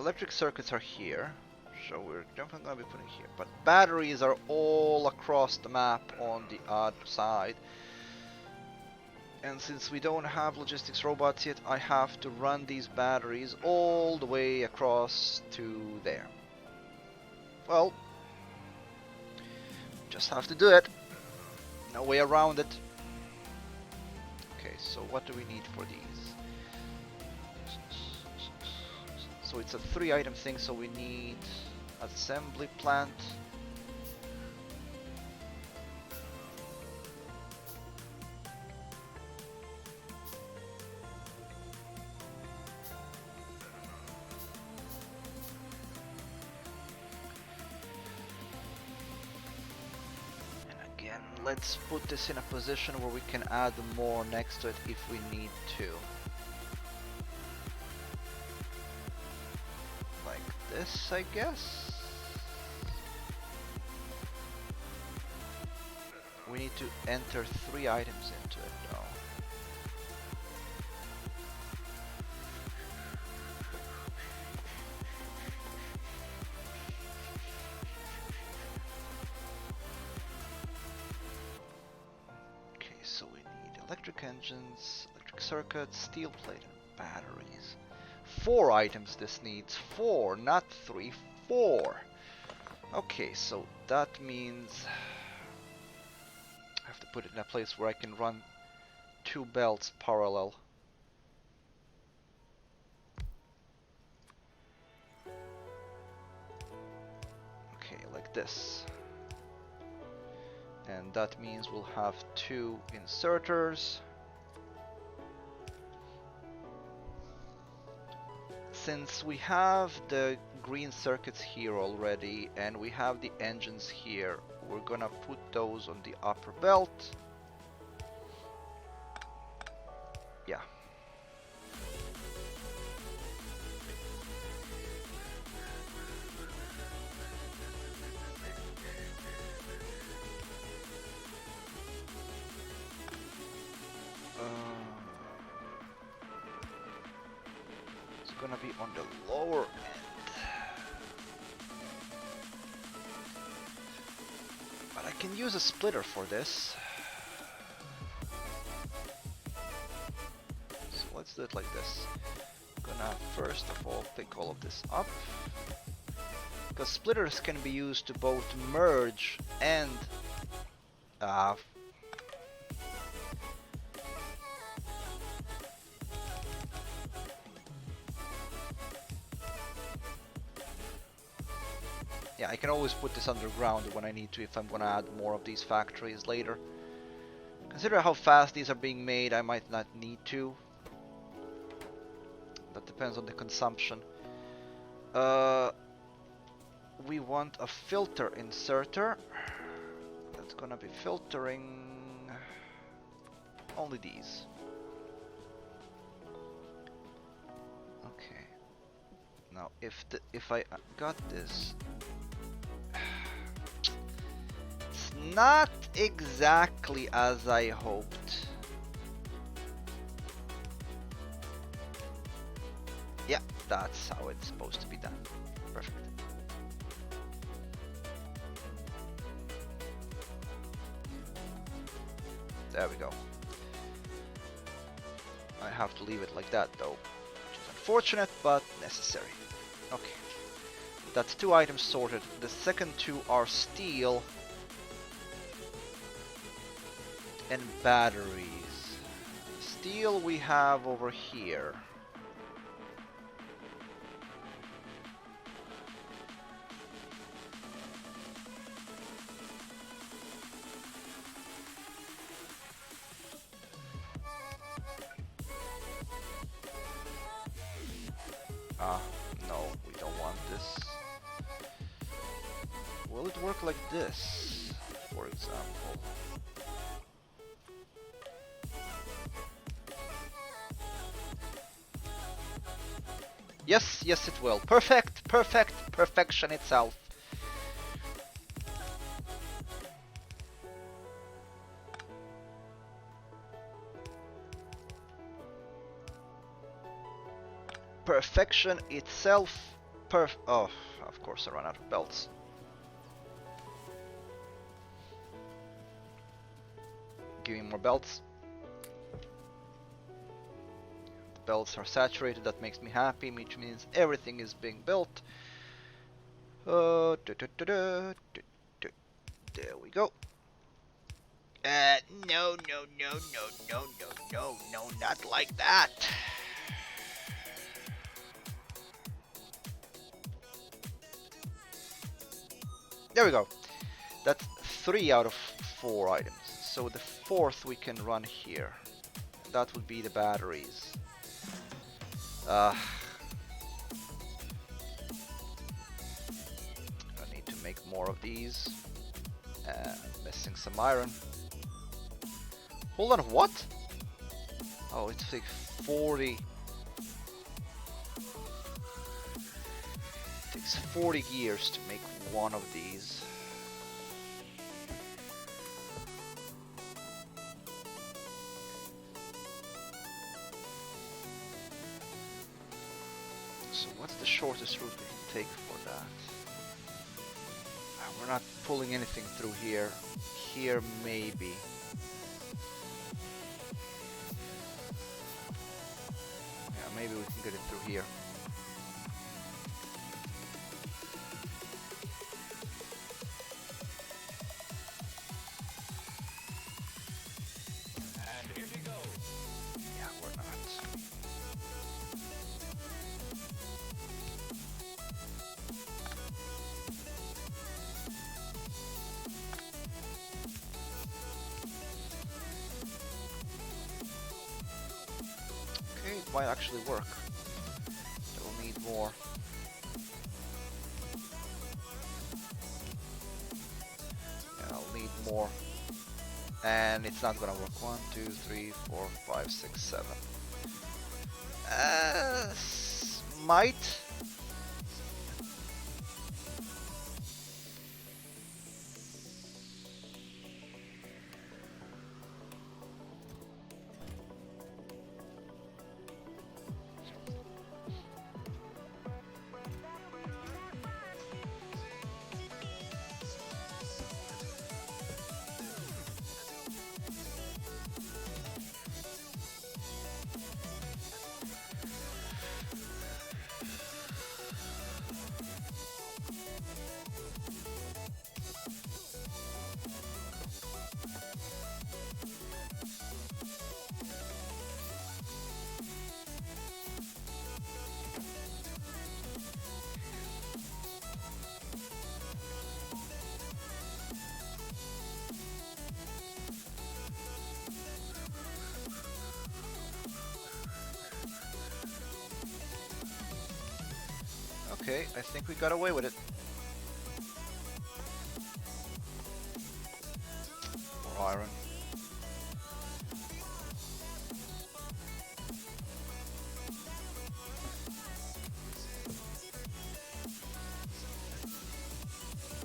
electric circuits are here, so we're definitely gonna be putting here. But batteries are all across the map on the other side. And since we don't have logistics robots yet, I have to run these batteries all the way across to there. Well, just have to do it. No way around it. Okay, so what do we need for these? So it's a 3-item thing, so we need assembly plant. And again, let's put this in a position where we can add more next to it if we need to. This, I guess. We need to enter 3 items into it though. Okay, so we need electric engines, electric circuits, steel plate, and batteries. 4 items this needs. 4, not 3. 4. Okay, so that means I have to put it in a place where I can run 2 belts parallel. Okay, like this. And that means we'll have 2 inserters. Since we have the green circuits here already and we have the engines here, we're gonna put those on the upper belt. Yeah. It's gonna be on the lower end. But I can use a splitter for this. So let's do it like this. I'm gonna first of all pick all of this up. Because splitters can be used to both merge and yeah, I can always put this underground when I need to if I'm gonna add more of these factories later. Consider how fast these are being made, I might not need to. That depends on the consumption. We want a filter inserter. That's gonna be filtering only these. Okay. Now, if I got this, it's not exactly as I hoped. Yeah, that's how it's supposed to be done. Perfect. There we go. I have to leave it like that though, which is unfortunate but necessary. Okay, that's 2 items sorted. The second 2 are steel and batteries. Steel we have over here. No, we don't want this. Will it work like this, for example? Yes, yes it will. Perfect, perfect, perfection itself. Perfection itself Oh, of course I ran out of belts. Give me more belts. The belts are saturated, that makes me happy, which means everything is being built. There we go. No, no, no, no, no, no, no, no, not like that. There we go. That's 3 out of 4 items. So the 4th we can run here. That would be the batteries. I need to make more of these. Missing some iron. Hold on, what? Oh, it's like 40. It takes 40 gears to make one of these. So what's the shortest route we can take for that? We're not pulling anything through here. Here maybe. Yeah, maybe we can get it through here. And here we go. Yeah, we're not. Okay, it might actually work. We'll need more. Yeah, I'll need more. And it's not gonna work. 1, 2, 3, 4, 5, 6, 7. Might. Okay, I think we got away with it. More iron.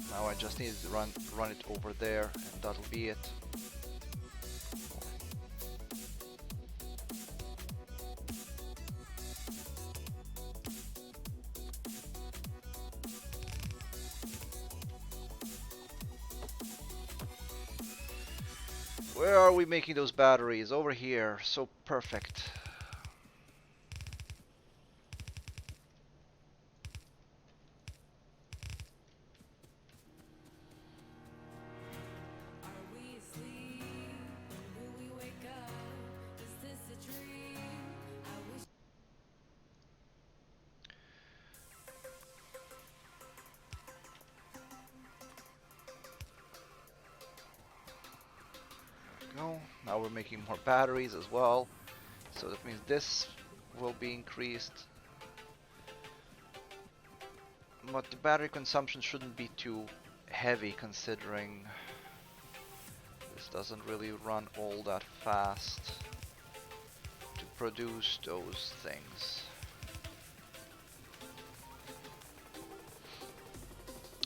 Now I just need to run it over there, and that'll be it. Where are we making those batteries? Over here. So perfect. Go. Now we're making more batteries as well. So that means this will be increased. But the battery consumption shouldn't be too heavy considering this doesn't really run all that fast to produce those things.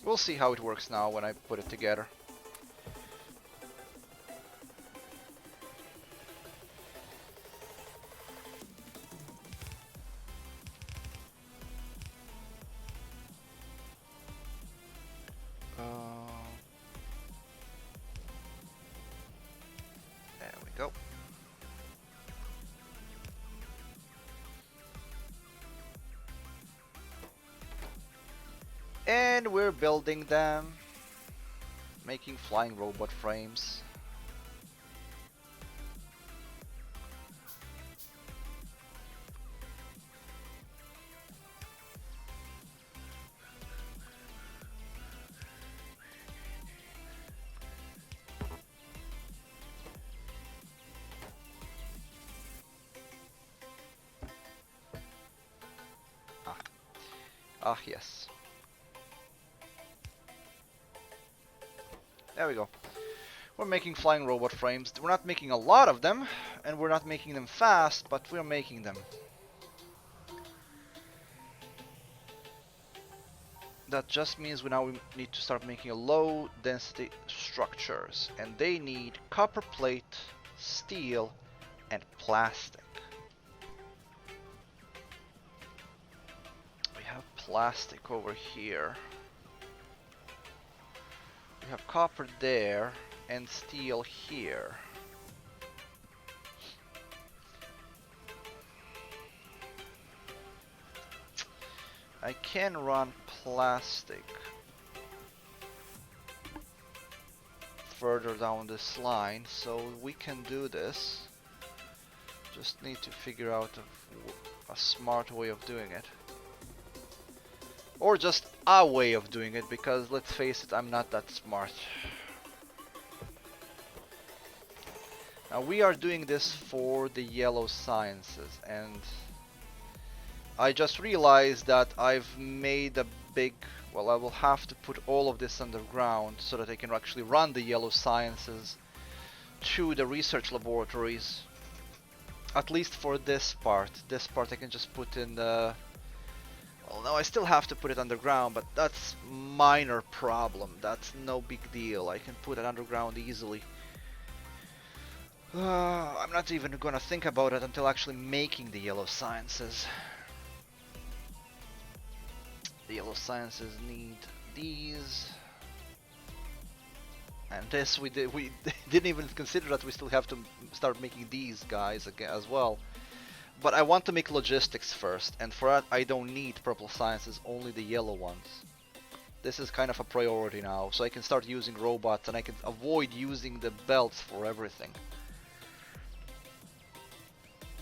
We'll see how it works now when I put it together. And we're building them, making flying robot frames. Yes. There we go. We're making flying robot frames. We're not making a lot of them, and we're not making them fast, but we're making them. That just means we now need to start making low density structures, and they need copper plate, steel, and plastic. We have plastic over here. We have copper there and steel here. I can run plastic further down this line, so we can do this. Just need to figure out a smart way of doing it. Or just a way of doing it, because let's face it, I'm not that smart. Now we are doing this for the yellow sciences, and I just realized that I've made a big... Well, I will have to put all of this underground so that I can actually run the yellow sciences to the research laboratories. At least for this part. This part I can just put in the... Well, no, I still have to put it underground, but that's minor problem. That's no big deal. I can put it underground easily. I'm not even gonna think about it until actually making the yellow sciences. The yellow sciences need these. And this we didn't even consider that we still have to start making these guys again as well. But I want to make logistics first, and for that I don't need purple sciences, only the yellow ones. This is kind of a priority now, so I can start using robots and I can avoid using the belts for everything.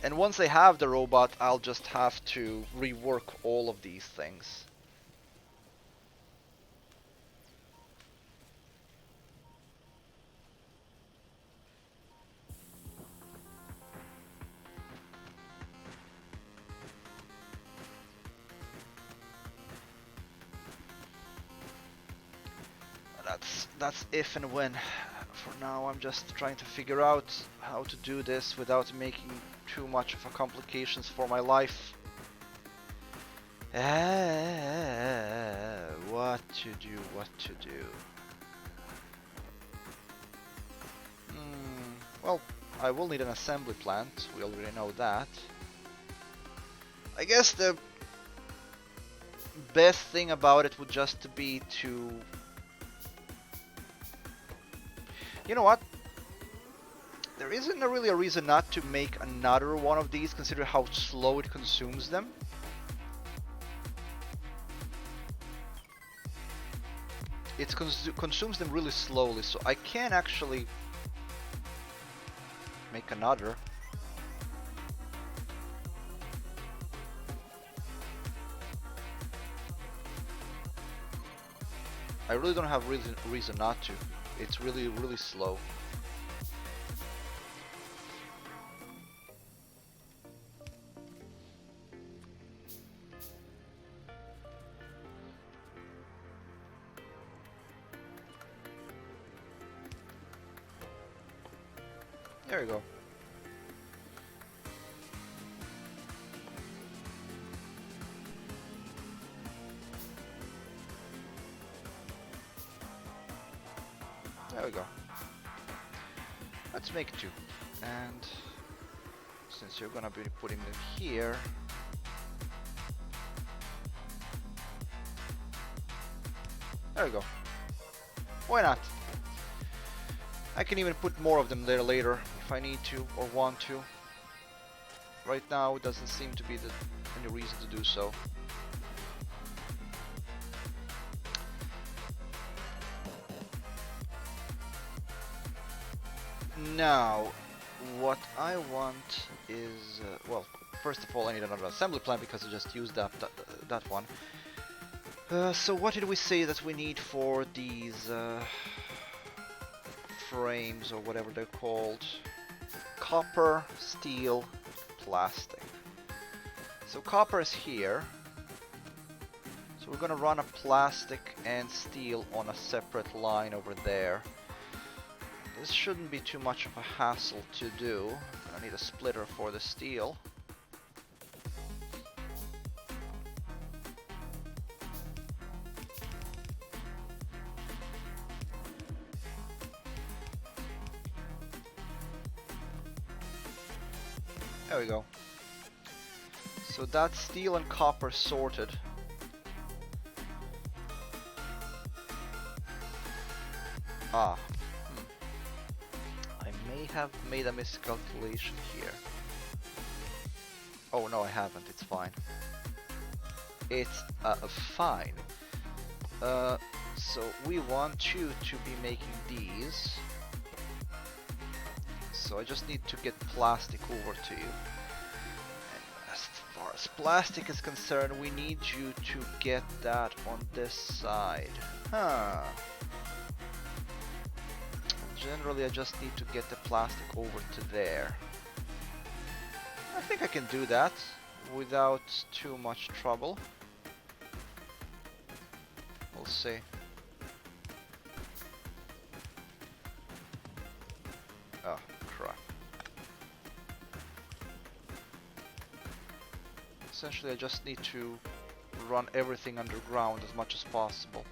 And once I have the robot, I'll just have to rework all of these things. That's if and when. For now I'm just trying to figure out how to do this without making too much of a complications for my life. What to do. Well, I will need an assembly plant, we already know that. I guess the best thing about it would just be to... You know what? There isn't really a reason not to make another one of these, considering how slow it consumes them. It consumes them really slowly, so I can actually make another. I really don't have reason not to. It's really slow. There we go. There we go. Let's make two. And since you're gonna be putting them here, there we go. Why not? I can even put more of them there later if I need to or want to. Right now it doesn't seem to be any reason to do so. Now, what I want is, well, first of all, I need another assembly plant because I just used that one. So what did we say that we need for these frames or whatever they're called? Copper, steel, plastic. So copper is here. So we're gonna run a plastic and steel on a separate line over there. This shouldn't be too much of a hassle to do. I need a splitter for the steel. There we go. So that's steel and copper sorted. Ah. I may have made a miscalculation here. Oh no, I haven't. It's fine. It's fine. So we want you to be making these. So I just need to get plastic over to you. And as far as plastic is concerned, we need you to get that on this side. Huh. Generally, I just need to get the plastic over to there. I think I can do that without too much trouble. We'll see. Oh, crap. Essentially, I just need to run everything underground as much as possible.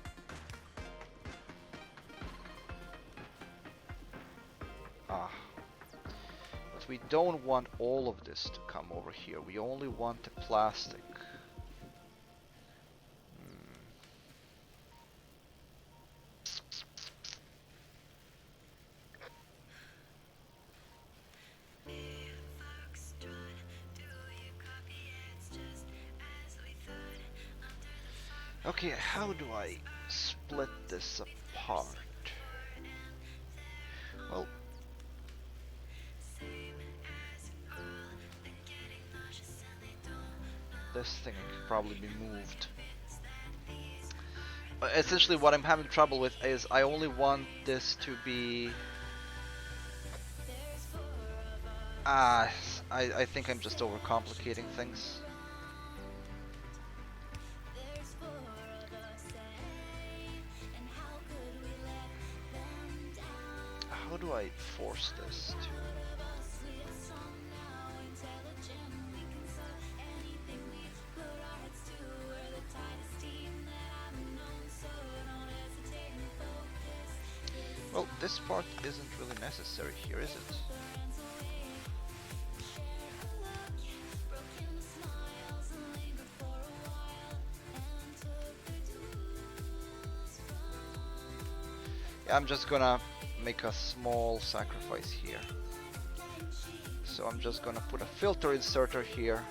Ah. But we don't want all of this to come over here. We only want the plastic. Okay, how do I split this apart? Well, this thing can probably be moved. Essentially what I'm having trouble with is I only want this to be... I think I'm just overcomplicating things. How do I force this to... Well, this part isn't really necessary here, is it? Yeah, I'm just gonna make a small sacrifice here. So I'm just gonna put a filter inserter here.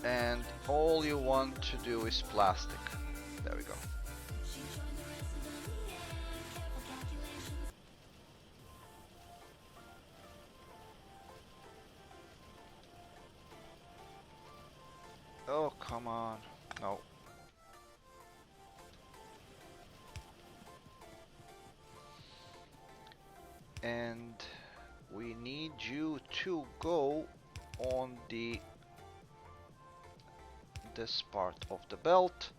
And all you want to do is plastic. There we go. Oh, come on. No. And we need you to go on this part of the belt.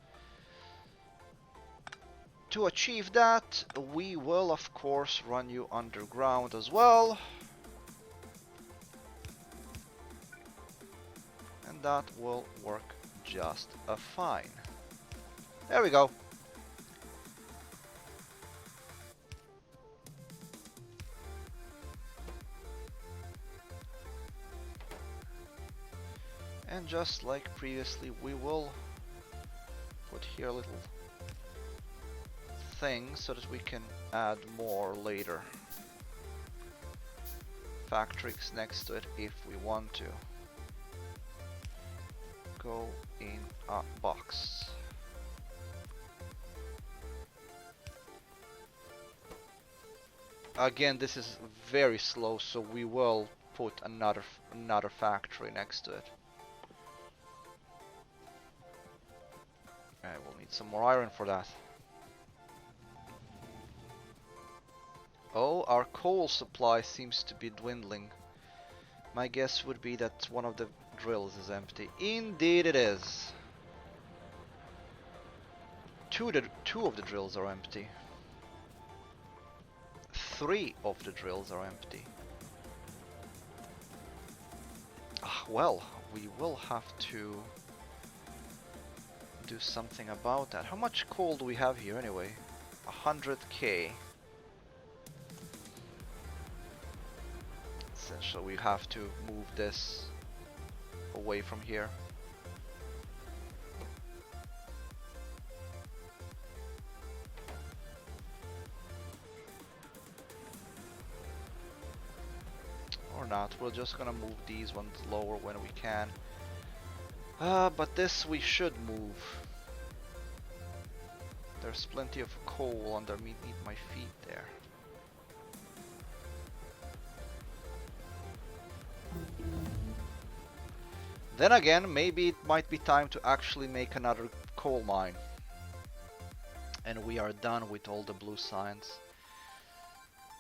To achieve that, we will of course run you underground as well. And that will work just fine. There we go. And just like previously, we will put here a little thing so that we can add more later. Factories next to it if we want to. Go in a box. again, this is very slow, so we will put another factory next to it. I will need some more iron for that. Oh, our coal supply seems to be dwindling. My guess would be that one of the drills is empty. Indeed it is. Two of the drills are empty. 3 of the drills are empty. Ah, well, we will have to do something about that. How much coal do we have here anyway? 100k. Essentially, we have to move this away from here. Or not, we're just gonna move these ones lower when we can. But this we should move. There's plenty of coal underneath my feet there. Then again, maybe it might be time to actually make another coal mine. And we are done with all the blue signs.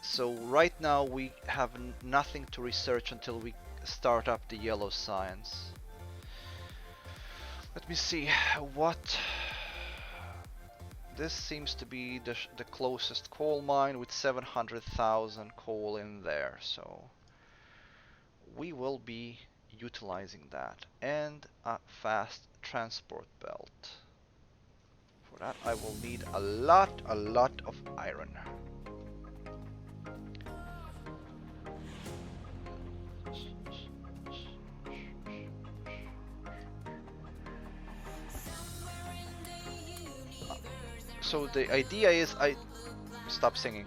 So right now we have nothing to research until we start up the yellow signs. Let me see what... This seems to be the closest coal mine with 700,000 coal in there, so we will be utilizing that. And a fast transport belt. For that I will need a lot of iron. So the idea is stop singing.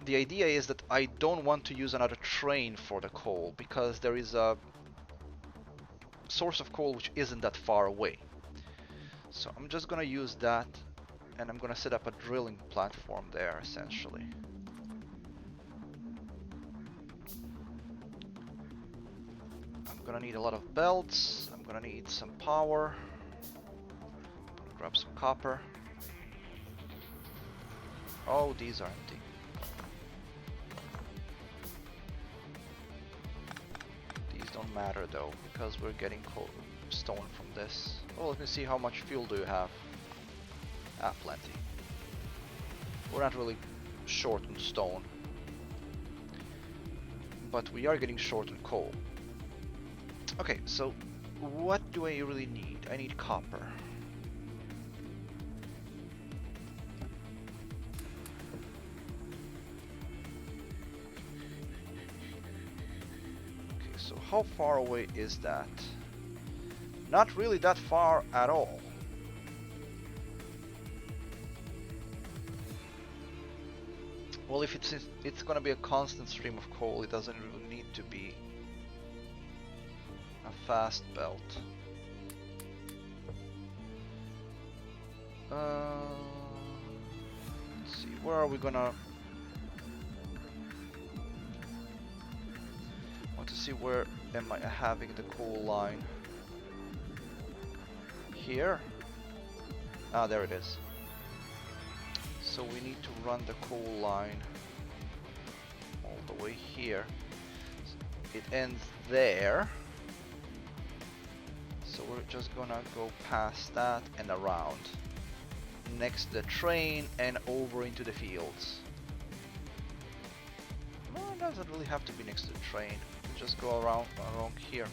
The idea is that I don't want to use another train for the coal because there is a source of coal which isn't that far away. So I'm just gonna use that and I'm gonna set up a drilling platform there essentially. I'm gonna need a lot of belts, I'm gonna need some power. Grab some copper. Oh, these are empty. These don't matter though, because we're getting stone from this. Oh, let me see how much fuel do you have. Ah, plenty. We're not really short on stone. But we are getting short on coal. Okay, so what do I really need? I need copper. So how far away is that? Not really that far at all. Well, if it's gonna be a constant stream of coal, it doesn't really need to be a fast belt. Let's see, where are we gonna... to see where am I having the coal line. Here? Ah, there it is. So we need to run the coal line all the way here. It ends there. So we're just gonna go past that and around. Next to the train and over into the fields. No, it doesn't really have to be next to the train. Just go around here.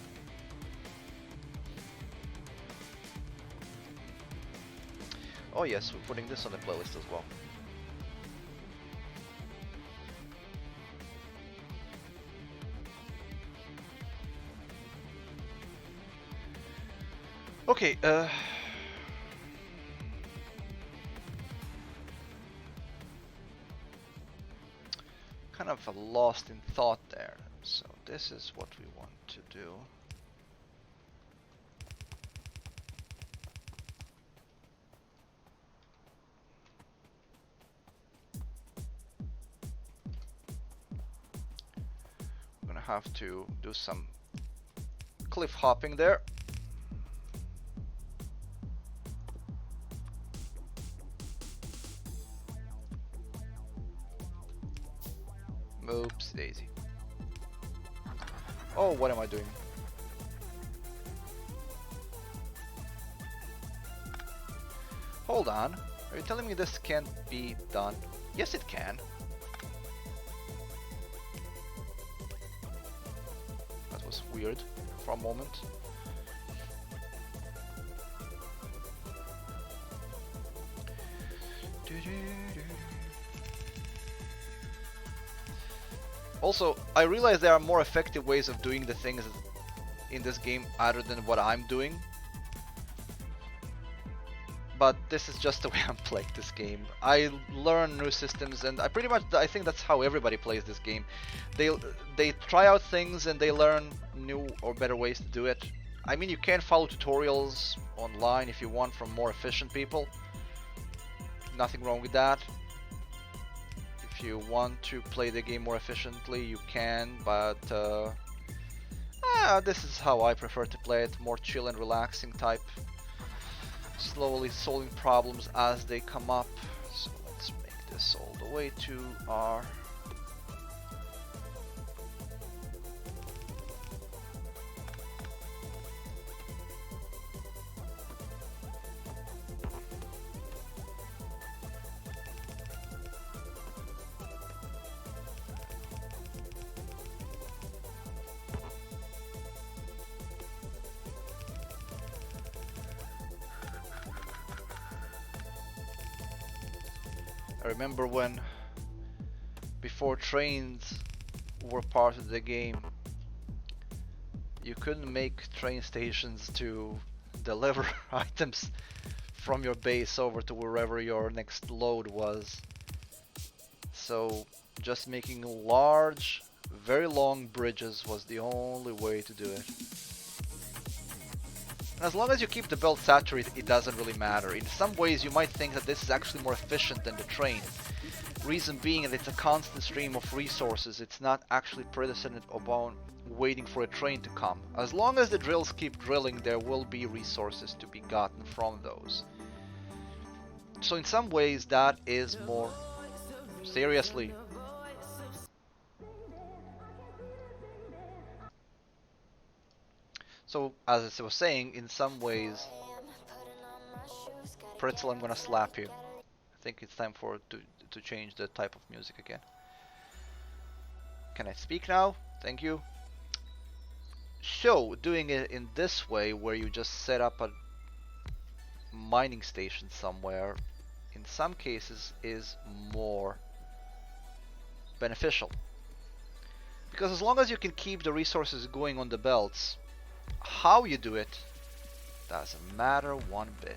Oh yes, we're putting this on the playlist as well. Okay, kind of lost in thought there. So this is what we want to do. have to do some cliff hopping there. Oops, daisy. Oh, what am I doing? Hold on. Are you telling me this can't be done? Yes, it can. That was weird for a moment. Also, I realize there are more effective ways of doing the things in this game other than what I'm doing. But this is just the way I'm playing this game. I learn new systems, and I think that's how everybody plays this game. They try out things and they learn new or better ways to do it. I mean, you can follow tutorials online if you want from more efficient people. Nothing wrong with that. If you want to play the game more efficiently, you can, but this is how I prefer to play it, more chill and relaxing type. Slowly solving problems as they come up. So let's make this all the way to our I remember when, before trains were part of the game, you couldn't make train stations to deliver items from your base over to wherever your next load was. So just making large, very long bridges was the only way to do it. As long as you keep the belt saturated, it doesn't really matter. In some ways, you might think that this is actually more efficient than the train. Reason being that it's a constant stream of resources. It's not actually predicated upon waiting for a train to come. As long as the drills keep drilling, there will be resources to be gotten from those. So in some ways, that is more... Seriously. So, as I was saying, in some ways, Pretzel, I'm gonna slap you. I think it's time to change the type of music again. Can I speak now? Thank you. So, doing it in this way, where you just set up a mining station somewhere, in some cases is more beneficial. Because as long as you can keep the resources going on the belts, how you do it doesn't matter one bit.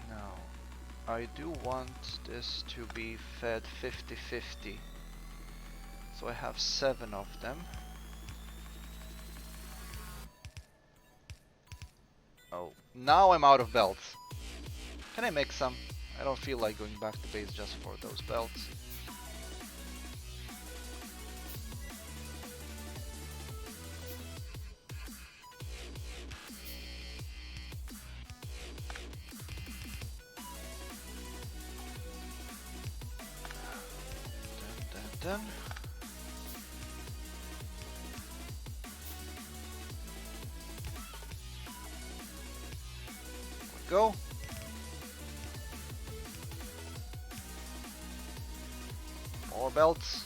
Now, I do want this to be fed 50-50. So I have 7 of them. Oh, now I'm out of belts. Can I make some? I don't feel like going back to base just for those belts. Dun. There we go. More belts.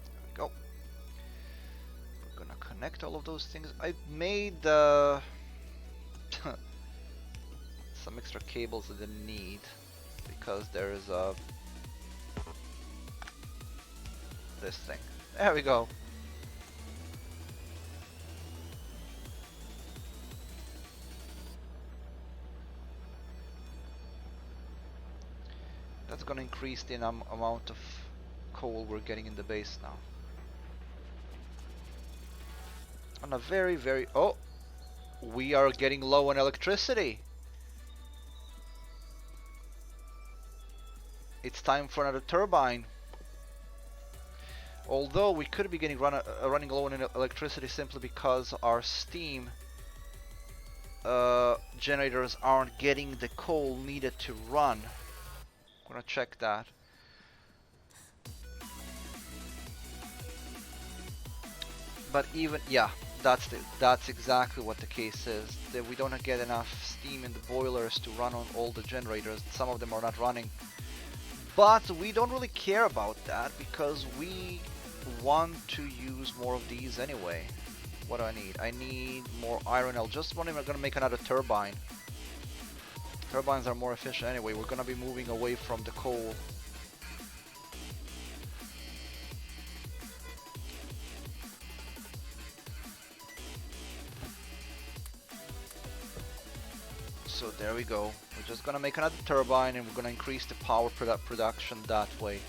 There we go. We're gonna connect all of those things. I made some extra cables I didn't need because there is this thing. There we go. That's gonna increase the amount of coal we're getting in the base now. On a very... Oh! We are getting low on electricity! It's time for another turbine. Although we could be getting running low on electricity simply because our steam generators aren't getting the coal needed to run. I'm gonna check that. But even, yeah, that's exactly what the case is. That we don't get enough steam in the boilers to run on all the generators. Some of them are not running. But we don't really care about that because we want to use more of these anyway. What do I need? I need more iron. I'm gonna make another turbine. Turbines are more efficient anyway. We're gonna be moving away from the coal. So there we go. We're just gonna make another turbine and we're gonna increase the power production that way.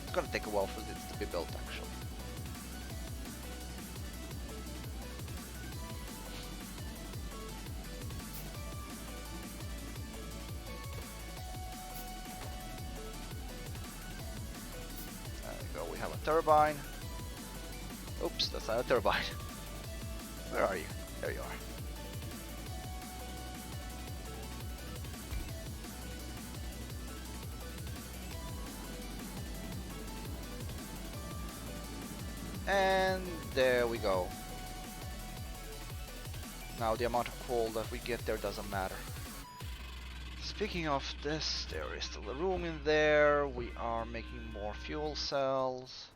It's gonna take a while for this to be built actually. We have a turbine. Oops, that's not a turbine. Where are you? There you are. And there we go. Now the amount of coal that we get there doesn't matter. Speaking of this, there is still a room in there. We are making more fuel cells.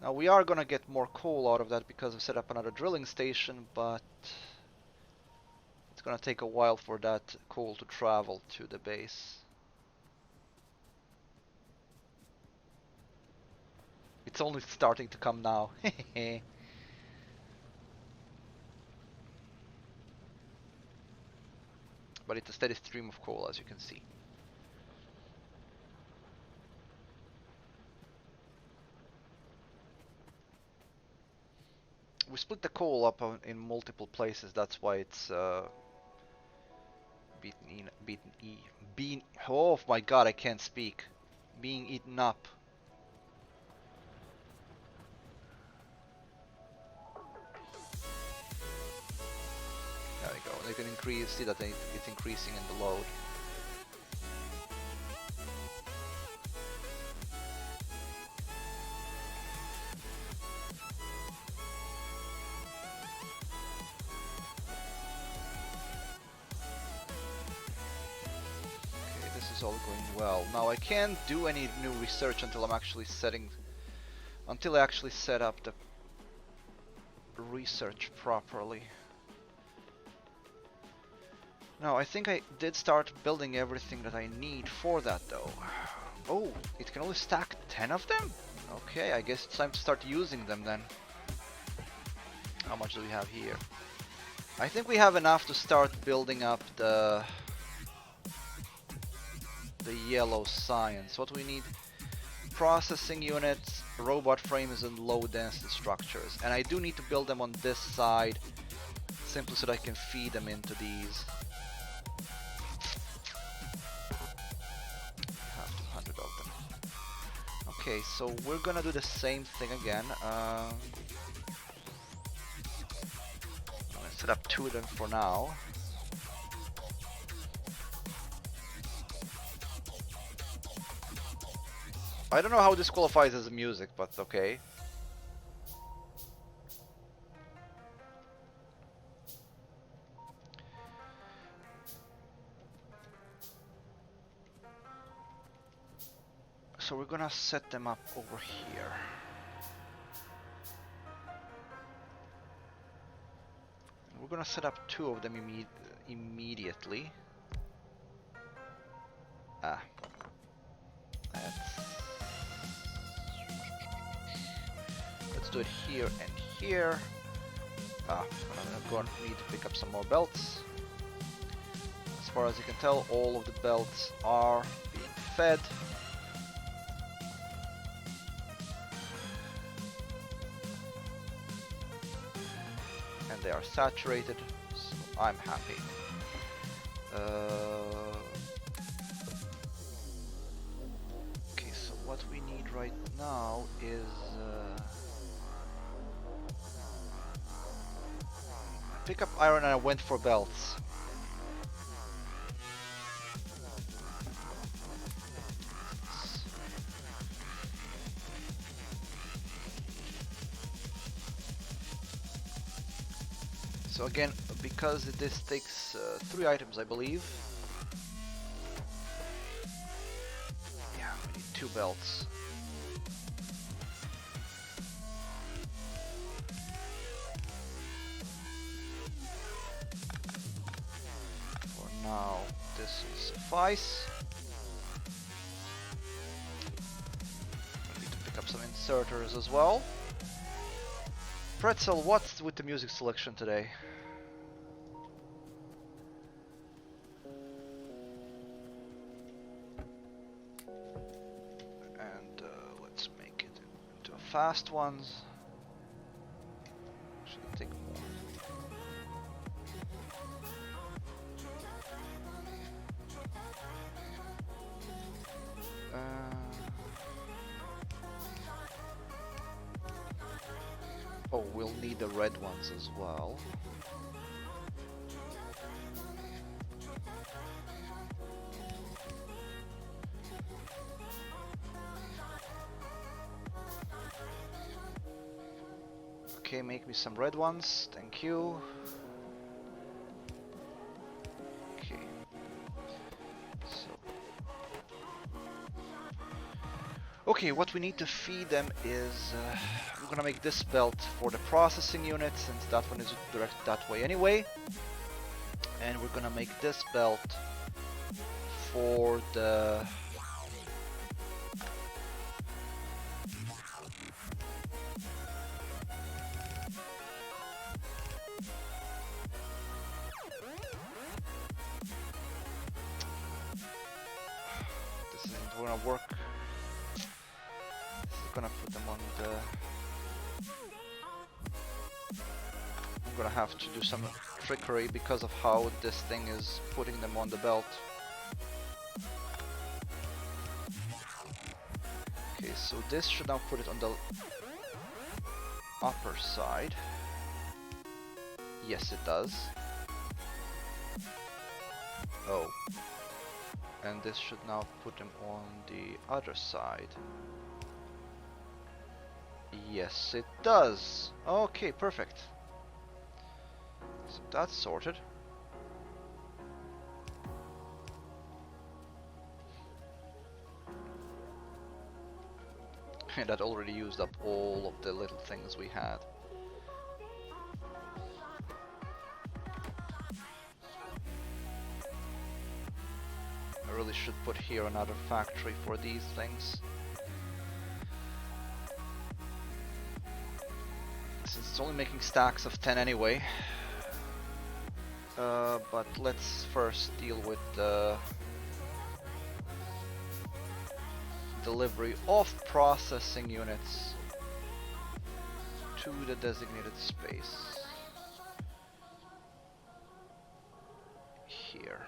Now we are gonna get more coal out of that because we set up another drilling station, but it's gonna take a while for that coal to travel to the base. It's only starting to come now. But it's a steady stream of coal, as you can see. We split the coal up in multiple places. That's why it's oh my god, I can't speak. Being eaten up. There we go. You can see that it's increasing in the load. Okay, this is all going well. Now I can't do any new research until I actually set up the research properly. Now I think I did start building everything that I need for that though. Oh, it can only stack 10 of them? Okay, I guess it's time to start using them then. How much do we have here? I think we have enough to start building up the yellow science. What we need: processing units, robot frames, and low density structures. And I do need to build them on this side simply so that I can feed them into these. Okay, so we're gonna do the same thing again. I'm gonna set up 2 of them for now. I don't know how this qualifies as music, but okay. So we're gonna set them up over here. We're gonna set up 2 of them immediately. Let's do it here and here. I'm going to need to pick up some more belts. As far as you can tell, all of the belts are being fed. And they are saturated, so I'm happy. Okay, so what we need right now is pick up iron and I went for belts. So again, because this takes 3 items, I believe. Yeah, we need 2 belts. For now, this will suffice. We need to pick up some inserters as well. Pretzel, what's with the music selection today? And let's make it into a fast ones. Should I take more? Oh, we'll need the red ones as well. Okay, make me some red ones, thank you. Okay. So. Okay, what we need to feed them is we're gonna make this belt for the processing unit, since that one is directed that way anyway. And we're gonna make this belt for the this isn't gonna work. This is gonna put them on the I'm gonna have to do some trickery because of how this thing is putting them on the belt. Okay, so this should now put it on the upper side. Yes, it does. Oh. And this should now put them on the other side. Yes, it does. Okay, perfect. So that's sorted. And that already used up all of the little things we had. I really should put here another factory for these things. Since it's only making stacks of 10 anyway. But let's first deal with the delivery of processing units to the designated space. Here.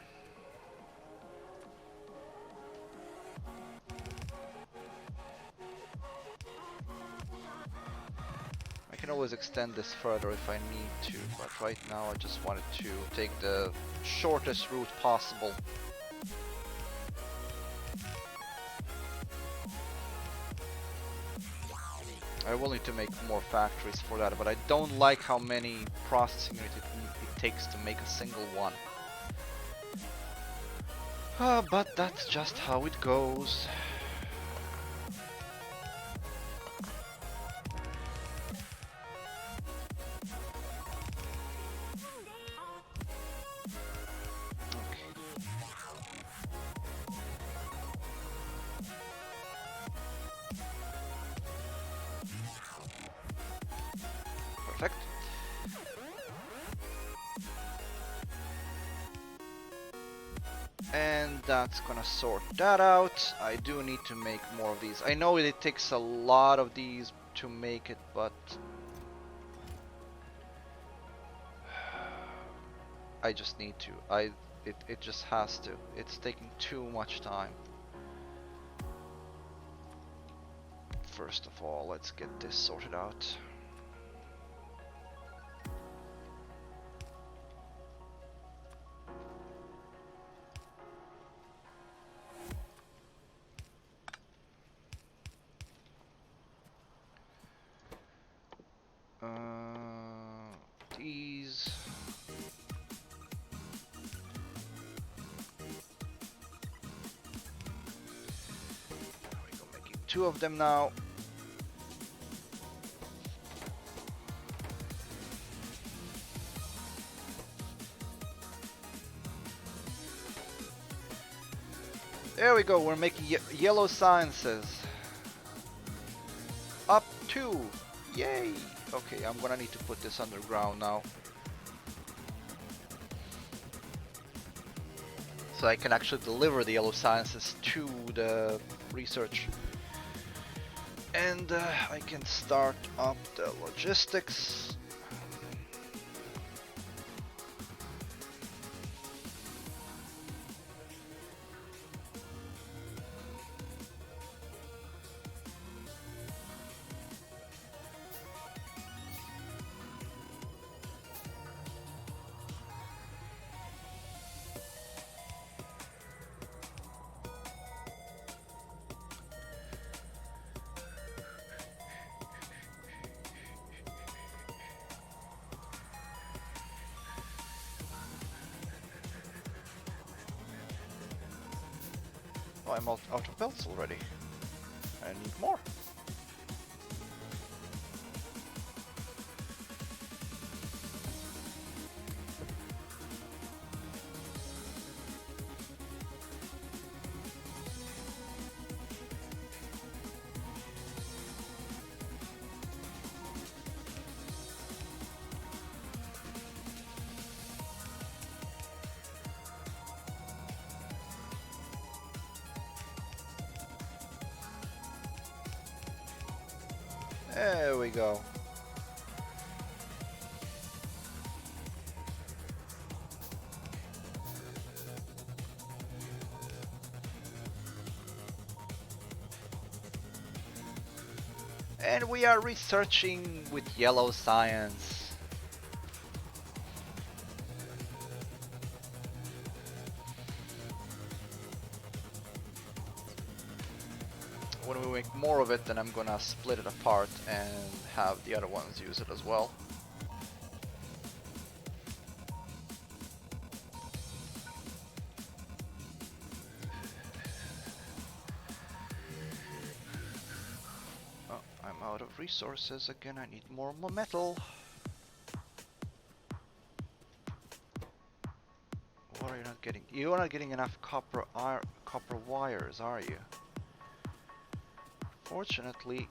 I can always extend this further if I need to, but right now I just wanted to take the shortest route possible. I will need to make more factories for that, but I don't like how many processing units it takes to make a single one. But that's just how it goes. Perfect. And that's gonna sort that out. I do need to make more of these. I know it takes a lot of these to make it, but I just need to. It just has to. It's taking too much time. First of all, let's get this sorted out. These. There we go, making 2 of them now. There we go, we're making yellow sciences. Up 2! Yay! Okay, I'm gonna need to put this underground now. So I can actually deliver the yellow sciences to the research. And I can start up the logistics. Oh, I'm out of belts already. I need more. There we go. And we are researching with yellow science. When we make more of it, then I'm gonna split it apart and have the other ones use it as well. Oh, I'm out of resources again. I need more metal. What are you not getting? You're not getting enough copper wires, are you? Fortunately,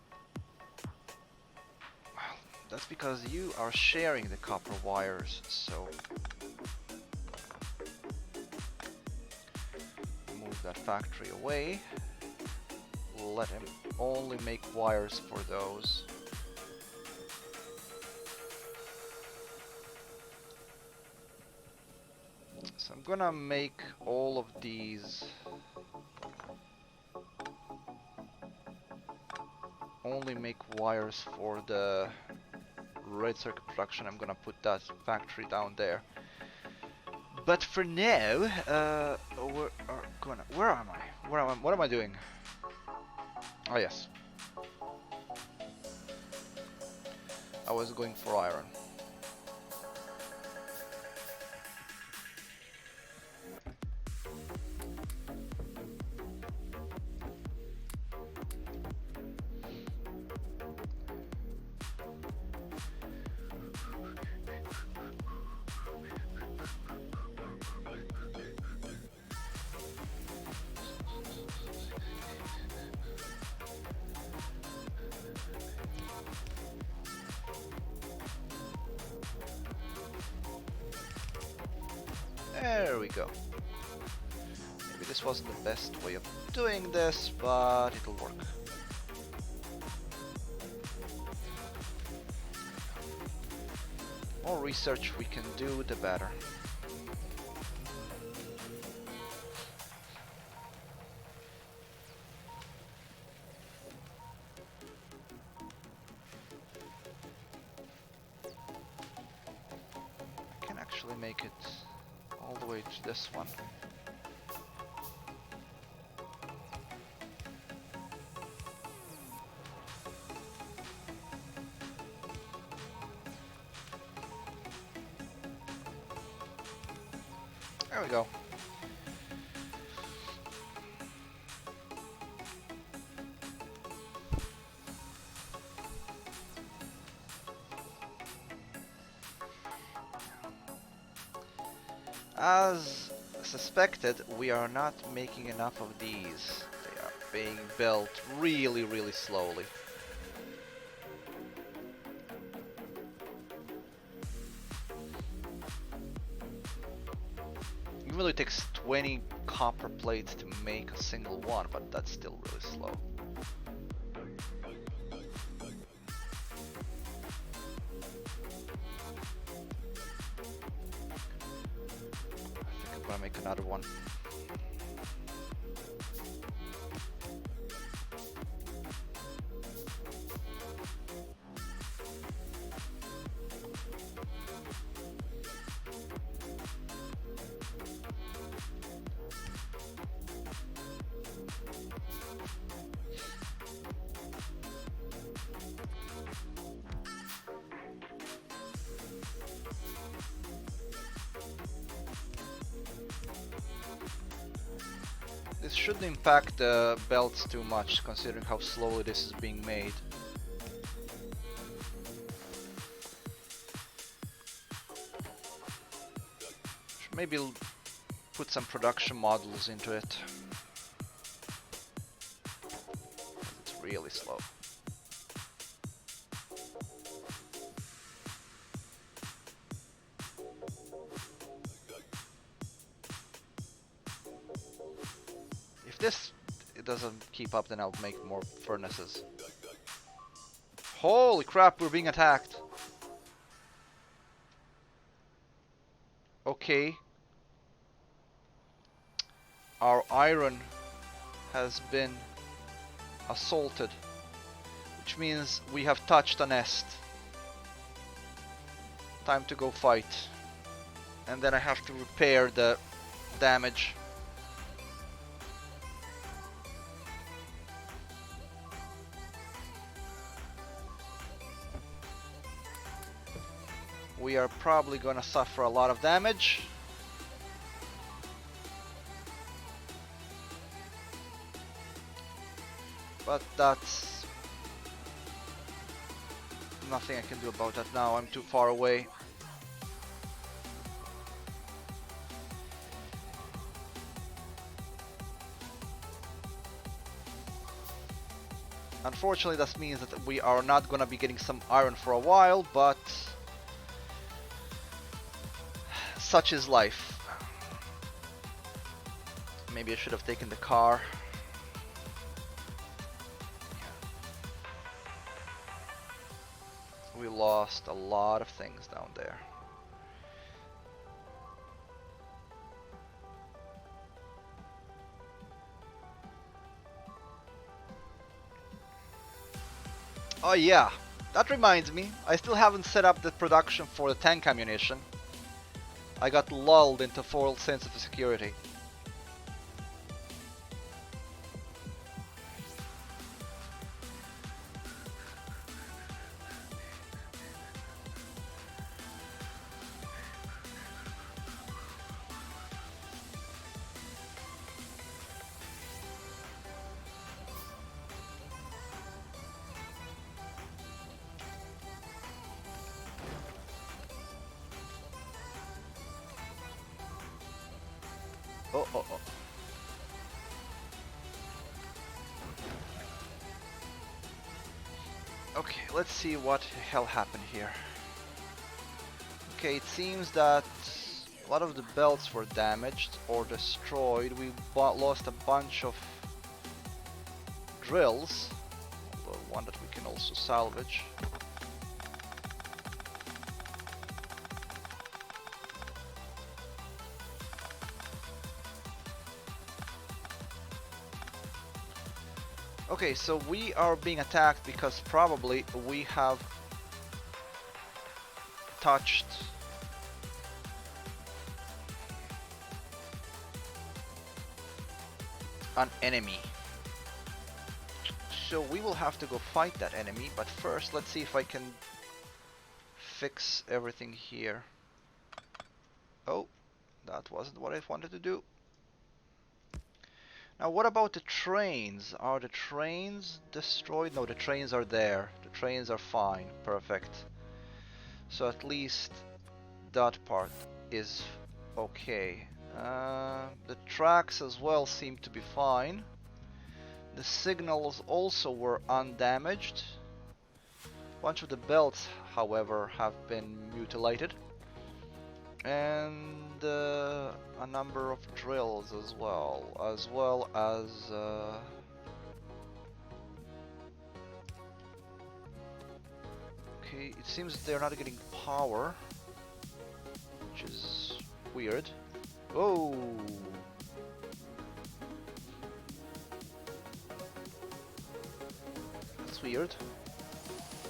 well, that's because you are sharing the copper wires, so move that factory away. Let him only make wires for those. So I'm gonna make all of these only make wires for the red circuit production. I'm gonna put that factory down there. But for now, where am I? What am I doing? Oh yes. I was going for iron. There we go. Maybe this wasn't the best way of doing this, but it'll work. The more research we can do, the better. I can actually make it all the way to this one. There we go. As suspected, we are not making enough of these. They are being built really, really slowly. Even though it takes 20 copper plates to make a single one, but that's still really slow. I think I'm gonna make another one. This shouldn't impact the belts too much, considering how slowly this is being made. Should maybe put some production models into it. It's really slow. If this it doesn't keep up, then I'll make more furnaces. Holy crap, we're being attacked. Okay. Our iron has been assaulted, which means we have touched a nest. Time to go fight. And then I have to repair the damage. We are probably gonna suffer a lot of damage. But that's nothing I can do about that now. I'm too far away. Unfortunately, that means that we are not gonna be getting some iron for a while, but such is life. Maybe I should have taken the car. We lost a lot of things down there. Oh yeah, that reminds me, I still haven't set up the production for the tank ammunition. I got lulled into false sense of security. Oh. Okay, let's see what the hell happened here. Okay, it seems that A lot of the belts were damaged or destroyed. We lost a bunch of drills, although one that we can also salvage. Okay, so we are being attacked because probably we have touched an enemy. So we will have to go fight that enemy, but first let's see if I can fix everything here. Oh, that wasn't what I wanted to do. Now what about the trains? Are the trains destroyed? No, the trains are there. The trains are fine. Perfect. So at least that part is okay. The tracks as well seem to be fine. The signals also were undamaged. A bunch of the belts, however, have been mutilated. And a number of drills as well as okay, it seems they're not getting power, which is weird. Oh, that's weird.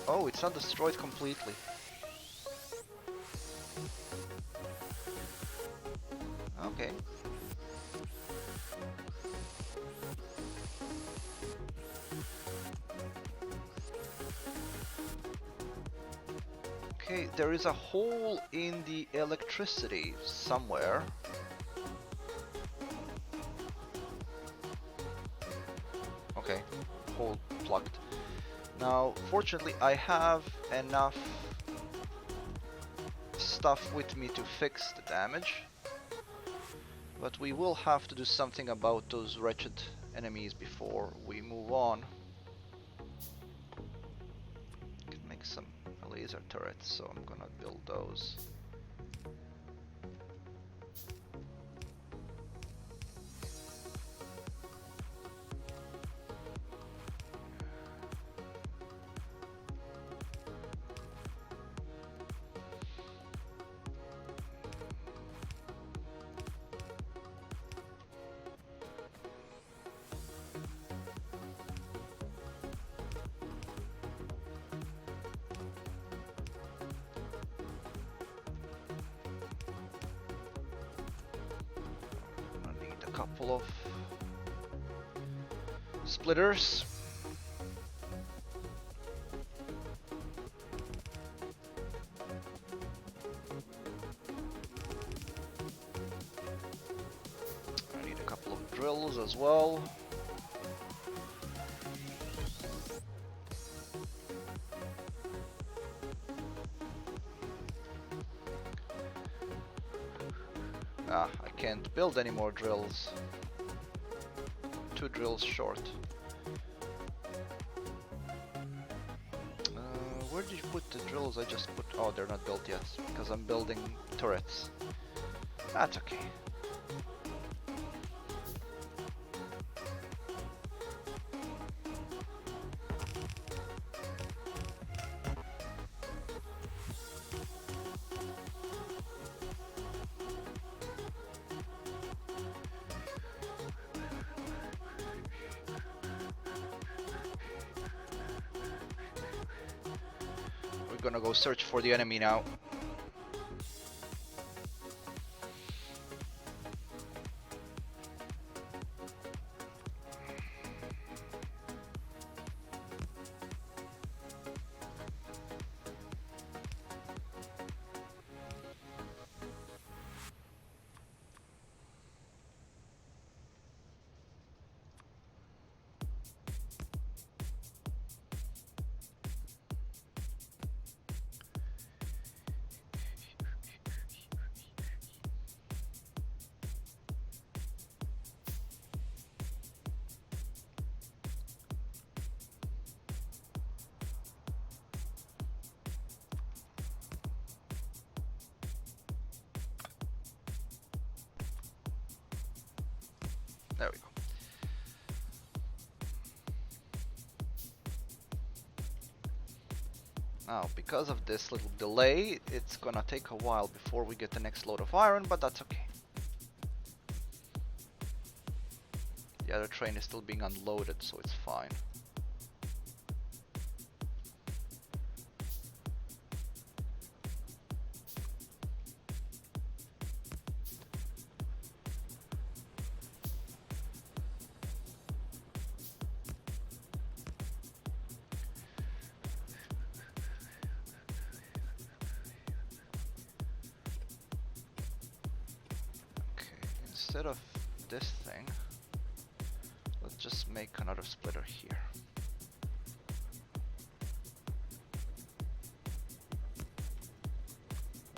Oh, it's not destroyed completely. Okay. Okay, there is a hole in the electricity somewhere. Okay, hole plugged. Now, fortunately, I have enough stuff with me to fix the damage. But we will have to do something about those wretched enemies before we move on. Can make some laser turrets, so I'm gonna build those. Couple of splitters. I need a couple of drills as well. Ah, I can't build any more drills. 2 drills short. Where did you put the drills I just put? Oh, they're not built yet, because I'm building turrets. That's okay. We're gonna go search for the enemy now. There we go. Now, because of this little delay, it's gonna take a while before we get the next load of iron, but that's okay. The other train is still being unloaded, so it's fine. Instead of this thing, let's just make another splitter here.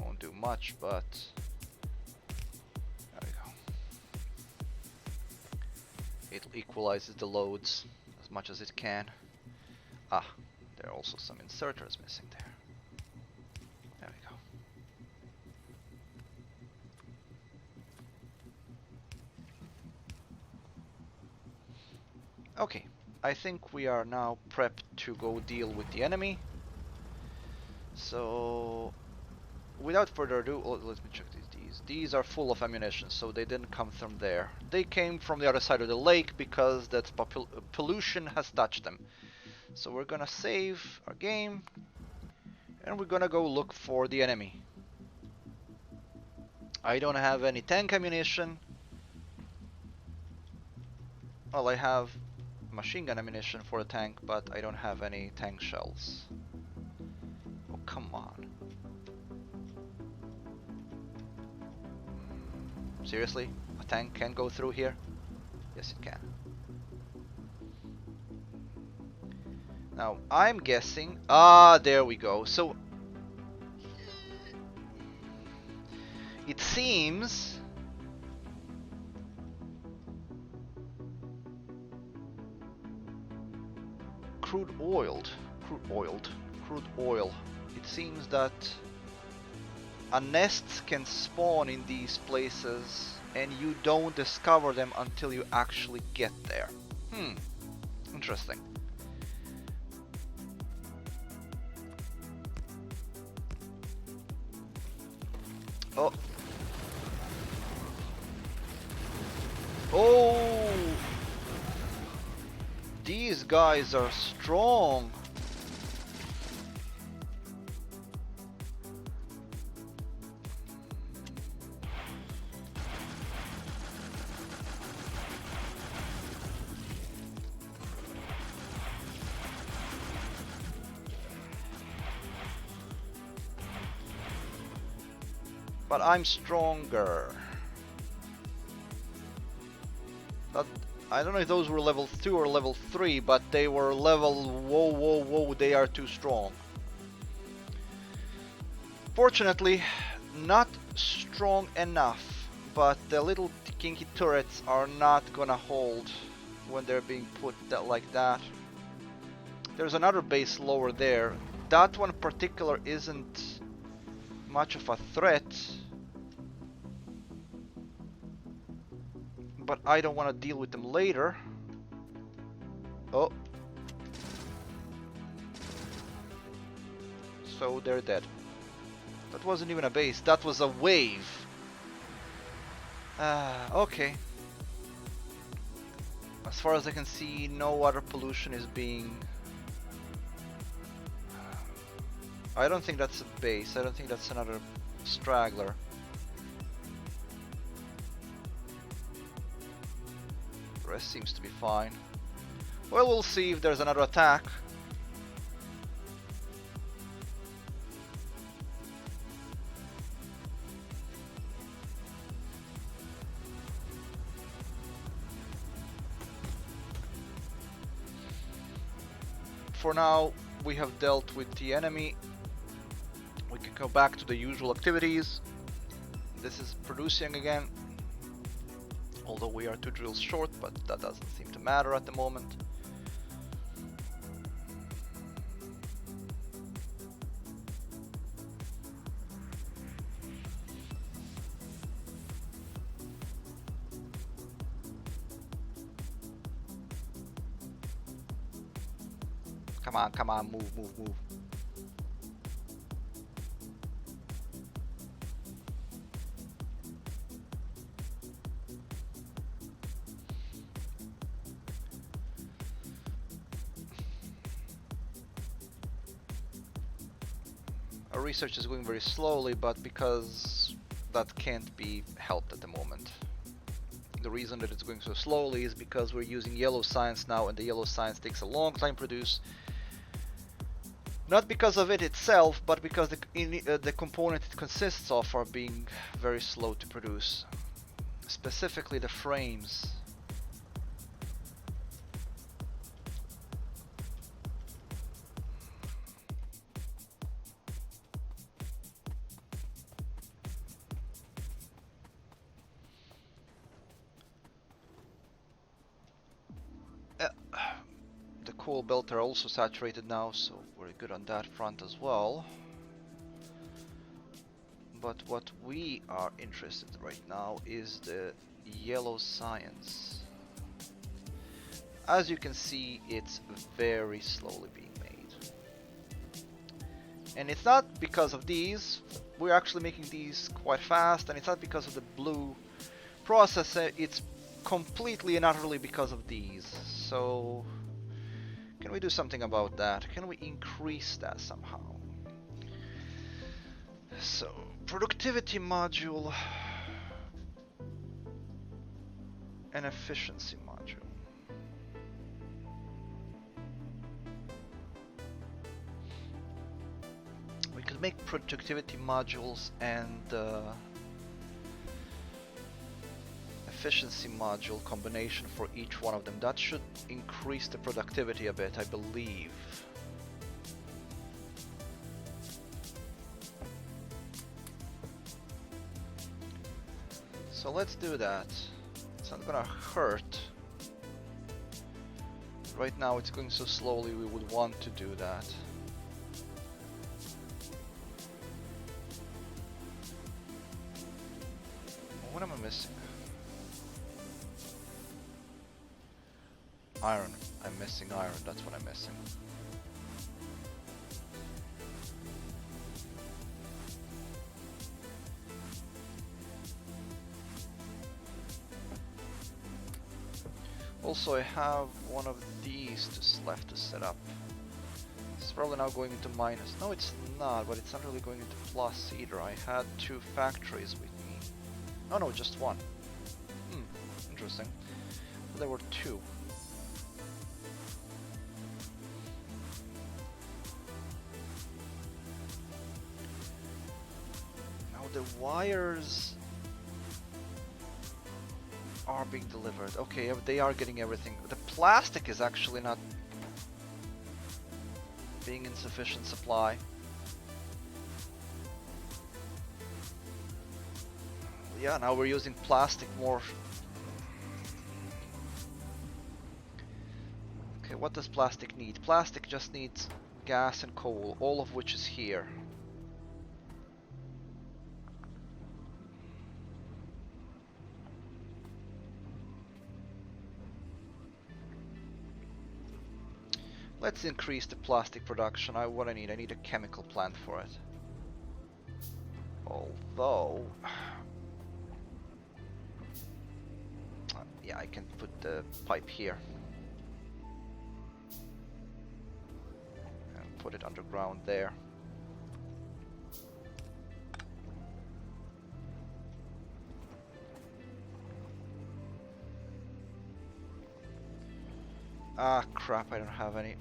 Won't do much, but there we go. It equalizes the loads as much as it can. Ah, there are also some inserters missing there. There we go. Okay, I think we are now prepped to go deal with the enemy. So, without further ado, let me check these. These are full of ammunition, so they didn't come from there. They came from the other side of the lake because that pollution has touched them. So we're gonna save our game, and we're gonna go look for the enemy. I don't have any tank ammunition. Well, I have machine gun ammunition for a tank, but I don't have any tank shells. Oh, come on. Seriously? A tank can go through here? Yes, it can. Now, I'm guessing... Ah, there we go. So, it seems... Crude oil. It seems that a nest can spawn in these places and you don't discover them until you actually get there. Interesting. Oh. Oh! These guys are strong. But I'm stronger. But I don't know if those were level 2 or level 3, but they were level whoa, they are too strong. Fortunately, not strong enough, but the little kinky turrets are not gonna hold when they're being put like that. There's another base lower there. That one in particular isn't much of a threat, but I don't want to deal with them later. Oh. So they're dead. That wasn't even a base, that was a wave. Okay. As far as I can see, no other pollution is being... I don't think that's a base, I don't think that's another straggler. The rest seems to be fine. Well, we'll see if there's another attack. For now, we have dealt with the enemy. We can go back to the usual activities. This is producing again. Although we are 2 drills short, but that doesn't seem to matter at the moment. come on, move, move, move. Our research is going very slowly, but because that can't be helped at the moment. The reason that it's going so slowly is because we're using yellow science now, and the yellow science takes a long time to produce. Not because of it itself, but because the component it consists of are being very slow to produce. Specifically the frames. The coal belt are also saturated now, so we're good on that front as well. But what we are interested in right now is the yellow science. As you can see, it's very slowly being made. And it's not because of these. We're actually making these quite fast, and it's not because of the blue processor. It's completely and utterly because of these. So can we do something about that? Can we increase that somehow? So, productivity module and efficiency module. We could make productivity modules and efficiency module combination for each one of them. That should increase the productivity a bit, I believe. So let's do that. It's not gonna hurt. Right now it's going so slowly, we would want to do that. What am I missing? Iron. I'm missing iron, that's what I'm missing. Also, I have one of these left to set up. It's probably now going into minus. No, it's not, but it's not really going into plus either. I had 2 factories with me. Oh no, just one. Interesting. There were 2. Now the wires are being delivered. Okay, they are getting everything. The plastic is actually not being in sufficient supply. Yeah, now we're using plastic more. Okay, what does plastic need? Plastic just needs gas and coal, all of which is here. Let's increase the plastic production. What I need a chemical plant for it. Although, yeah, I can put the pipe here and put it underground there. Ah, crap, I don't have any.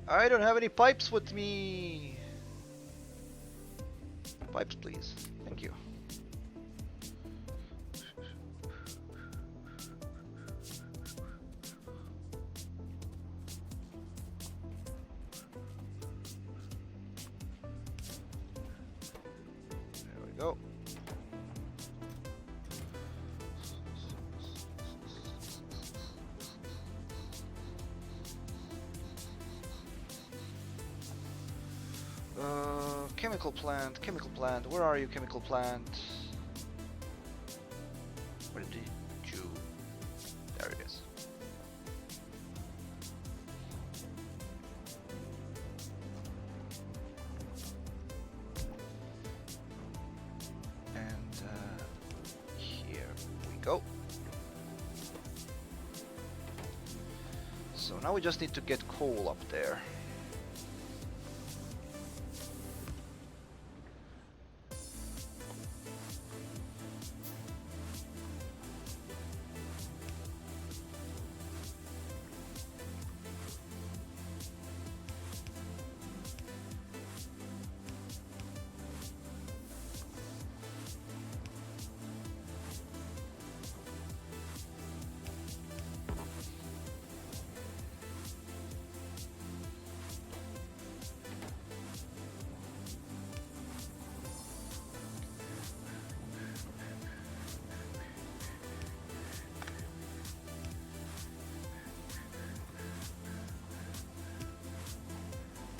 I don't have any pipes with me. Pipes, please. Thank you. There we go. Chemical plant, where are you, chemical plant? So now we just need to get coal up there.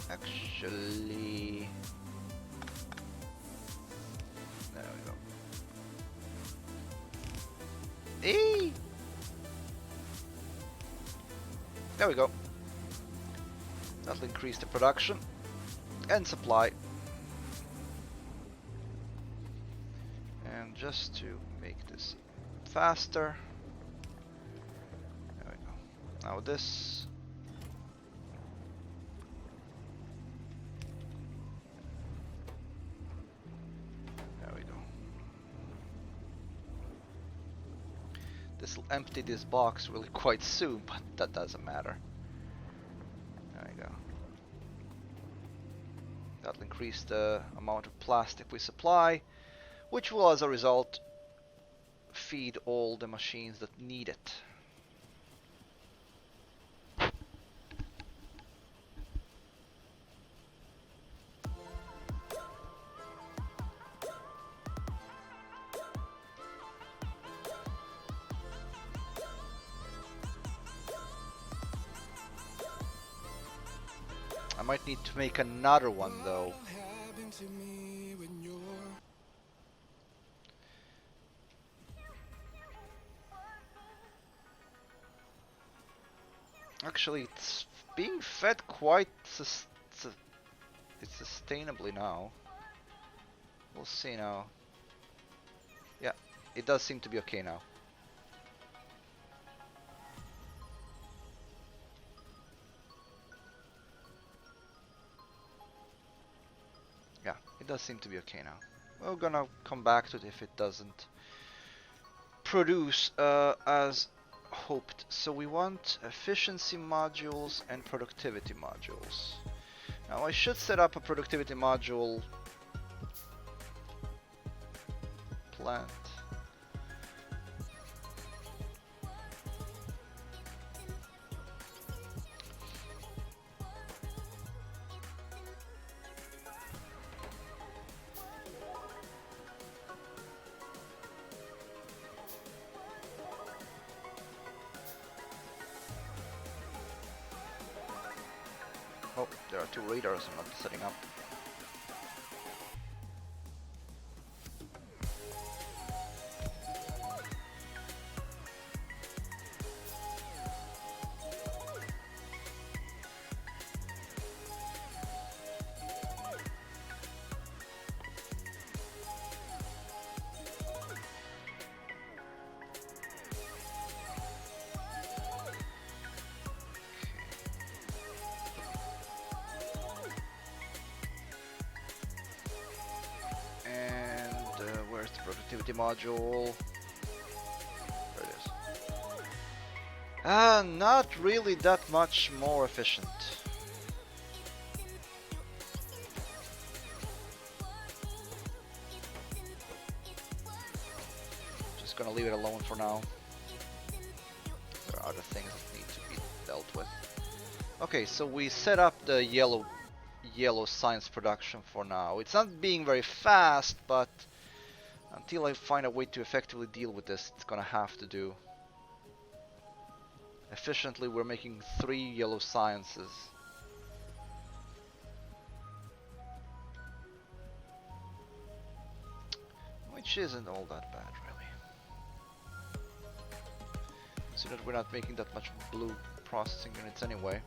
Actually, there we go. Hey! There we go. That'll increase the production and supply. And just to make this faster, there we go. Now this. This will empty this box really quite soon, but that doesn't matter. There we go. That'll increase the amount of plastic we supply, which will as a result feed all the machines that need it. I might need to make another one though. Actually, it's being fed quite sustainably now. We'll see now. Yeah, it does seem to be okay now. Yeah, it does seem to be okay now. We're gonna come back to it if it doesn't produce as hoped. So we want efficiency modules and productivity modules. Now I should set up a productivity module plant. Oh, there are two radars I'm not setting up. Where's the productivity module? There it is. Not really that much more efficient. Just gonna leave it alone for now. There are other things that need to be dealt with. Okay, so we set up the yellow science production for now. It's not being very fast, but until I find a way to effectively deal with this, it's gonna have to do. Efficiently, we're making 3 yellow sciences. Which isn't all that bad, really. So that we're not making that much blue processing units anyway.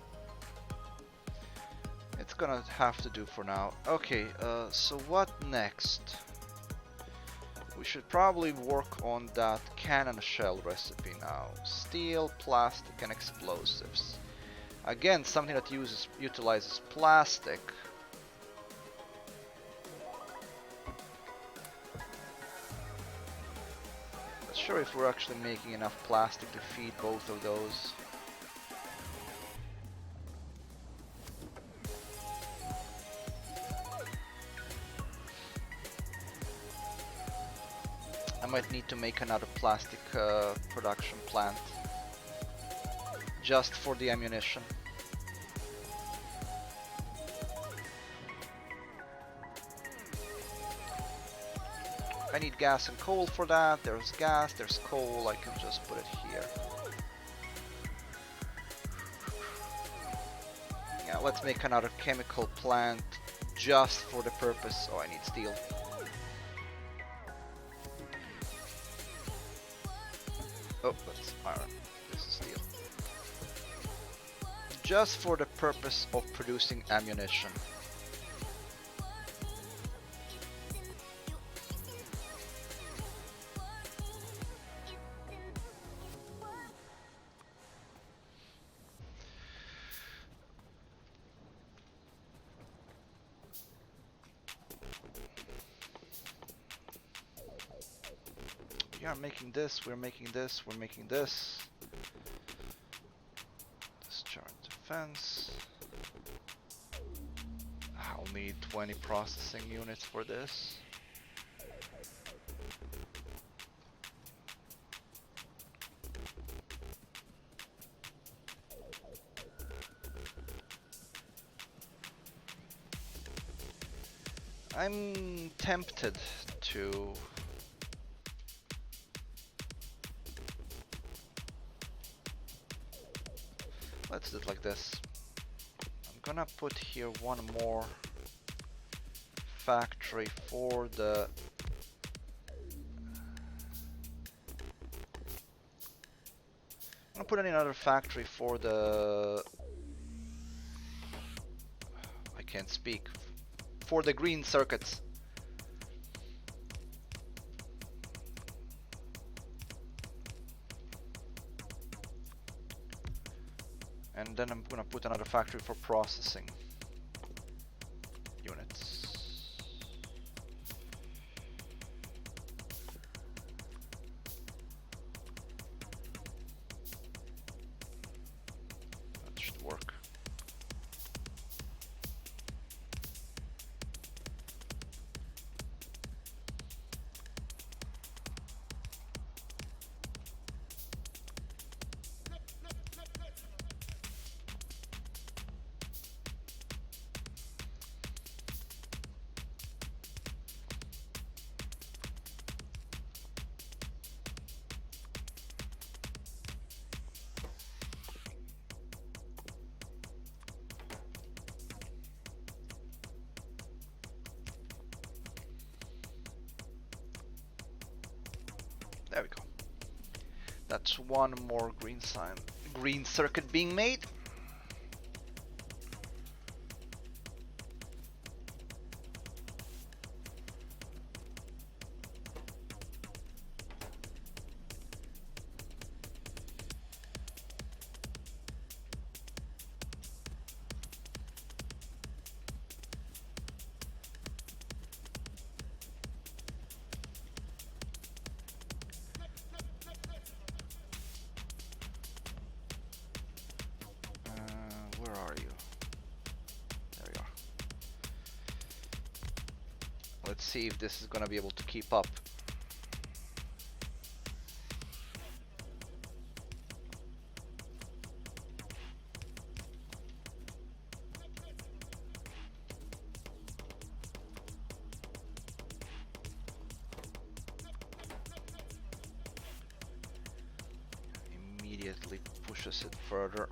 It's gonna have to do for now. Okay, so what next? We should probably work on that cannon shell recipe now. Steel, plastic and explosives. Again, something that utilizes plastic. Not sure if we're actually making enough plastic to feed both of those. I might need to make another plastic production plant just for the ammunition. I need gas and coal for that. There's gas, there's coal, I can just put it here. Yeah, let's make another chemical plant just for the purpose. Oh, I need steel. Oh, that's iron. This is steel. Just for the purpose of producing ammunition. We are making this, we're making this, we're making this. Discharge defense. I'll need 20 processing units for this. I'm tempted to let's do it like this. I'm gonna put here one more factory for the I'm gonna put in another factory for the I can't speak for the green circuits. And then I'm gonna put another factory for processing units. That should work. There we go. That's one more green circuit being made. Where are you? There you are. Let's see if this is gonna be able to keep up. Immediately pushes it further.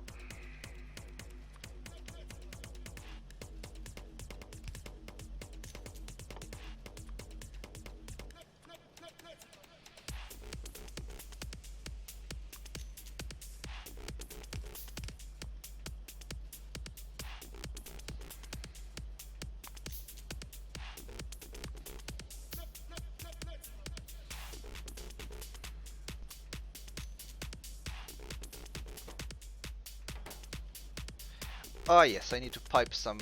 Oh yes, I need to pipe some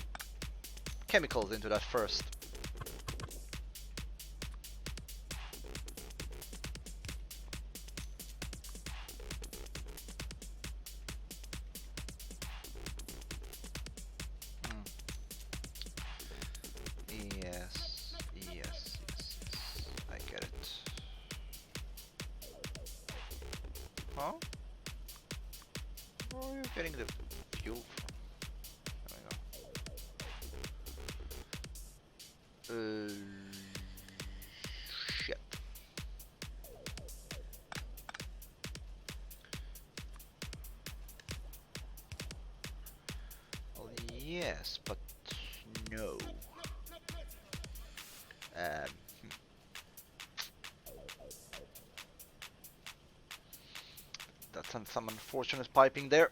chemicals into that first. Yes, yes, yes, yes. I get it. Huh? Where are you getting the fuel from? There we go. Shit. Well, yes, but no. Um, that's some unfortunate piping there.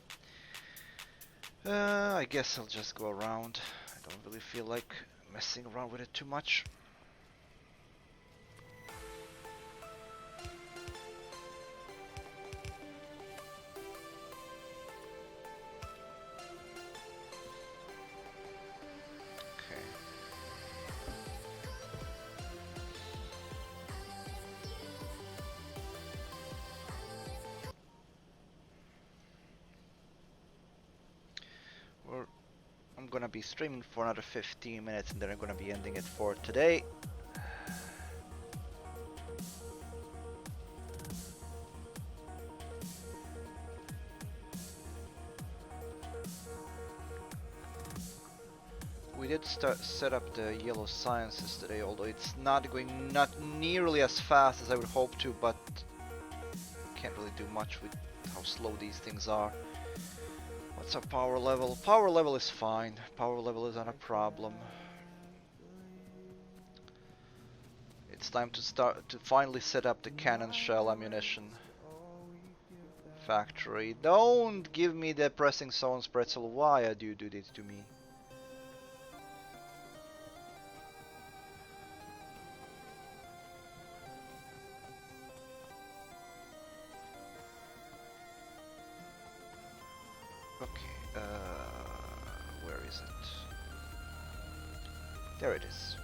I guess I'll just go around. I don't really feel like messing around with it too much. Okay. I'm gonna be streaming for another 15 minutes and then I'm gonna be ending it for today. We did set up the yellow sciences today, although it's not going not nearly as fast as I would hope to, but can't really do much with how slow these things are. What's our power level? Power level is fine. Power level is not a problem. It's time to finally set up the cannon shell ammunition factory. Don't give me the pressing stones pretzel. Why do you do this to me? Okay, where is it? There it is.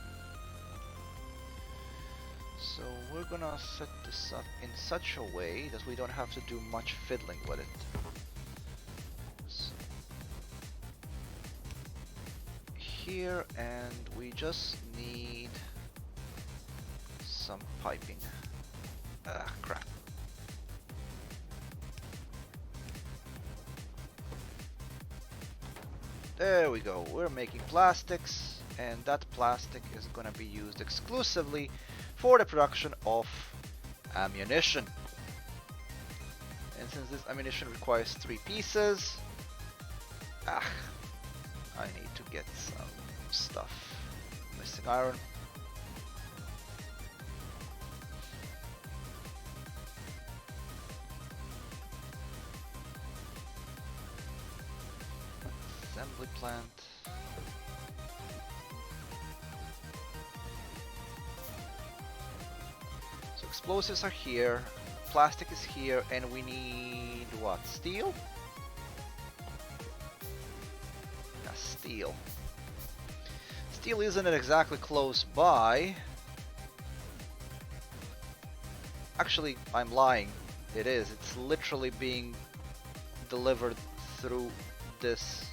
So we're gonna set this up in such a way that we don't have to do much fiddling with it. So here, and we just need some piping. Ah, crap. There we go. We're making plastics, and that plastic is gonna be used exclusively for the production of ammunition. And since this ammunition requires 3 pieces, I need to get some stuff. Missing iron. Assembly plant. So explosives are here, plastic is here, and we need what? Steel? Yeah, steel. Steel isn't exactly close by. Actually, I'm lying. It is. It's literally being delivered through this.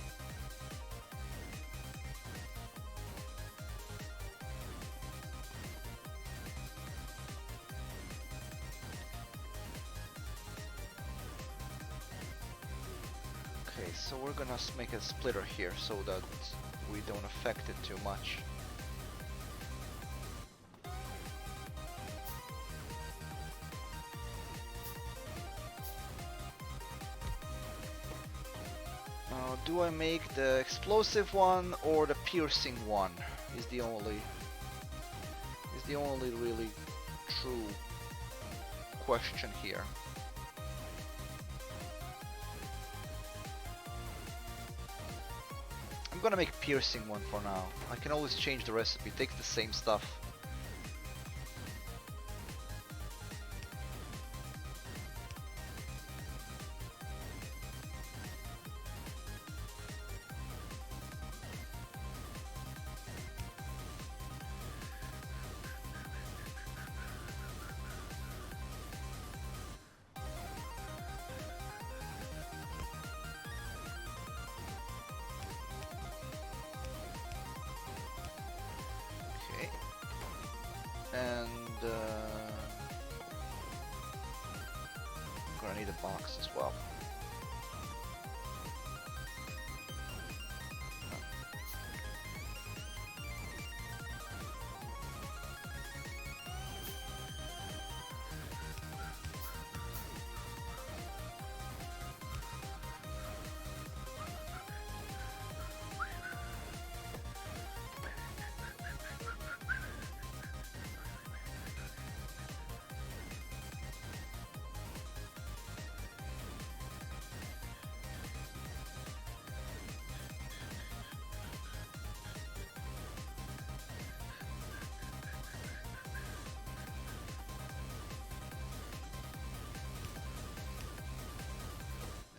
Okay, so we're gonna make a splitter here so that we don't affect it too much. Do I make the explosive one or the piercing one? Is the only really true question here. I'm gonna make piercing one for now. I can always change the recipe. It takes the same stuff. need a box as well.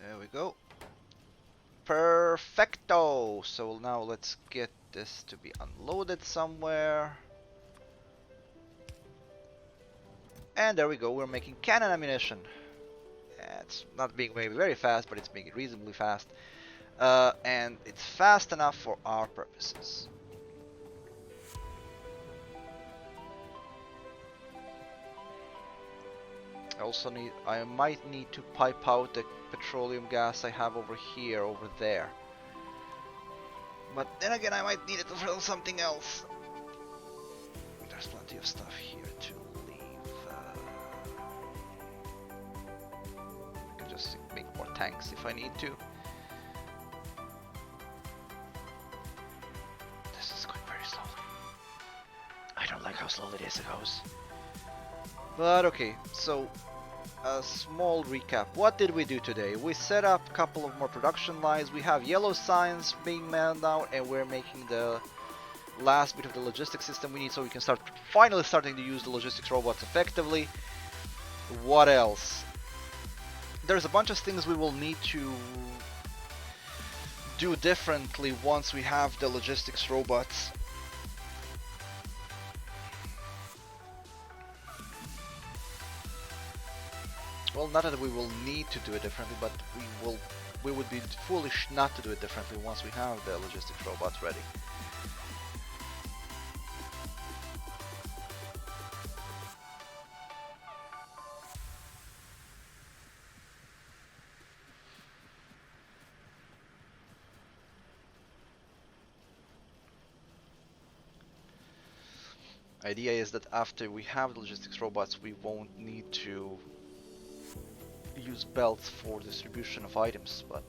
There we go. Perfecto! So now let's get this to be unloaded somewhere. And there we go, we're making cannon ammunition. It's not being maybe very fast, but it's being reasonably fast. And it's fast enough for our purposes. I might need to pipe out the petroleum gas I have over here, over there. But then again, I might need it to fill something else. There's plenty of stuff here to leave. I can just make more tanks if I need to. This is going very slowly. I don't like how slowly this goes. But okay, so a small recap. What did we do today? We set up a couple of more production lines. We have yellow signs being manned out, and we're making the last bit of the logistics system we need so we can finally starting to use the logistics robots effectively. What else? There's a bunch of things we will need to do differently once we have the logistics robots. Well, not that we will need to do it differently, but we would be foolish not to do it differently once we have the logistics robots ready. Idea is that after we have the logistics robots, we won't need to use belts for distribution of items, but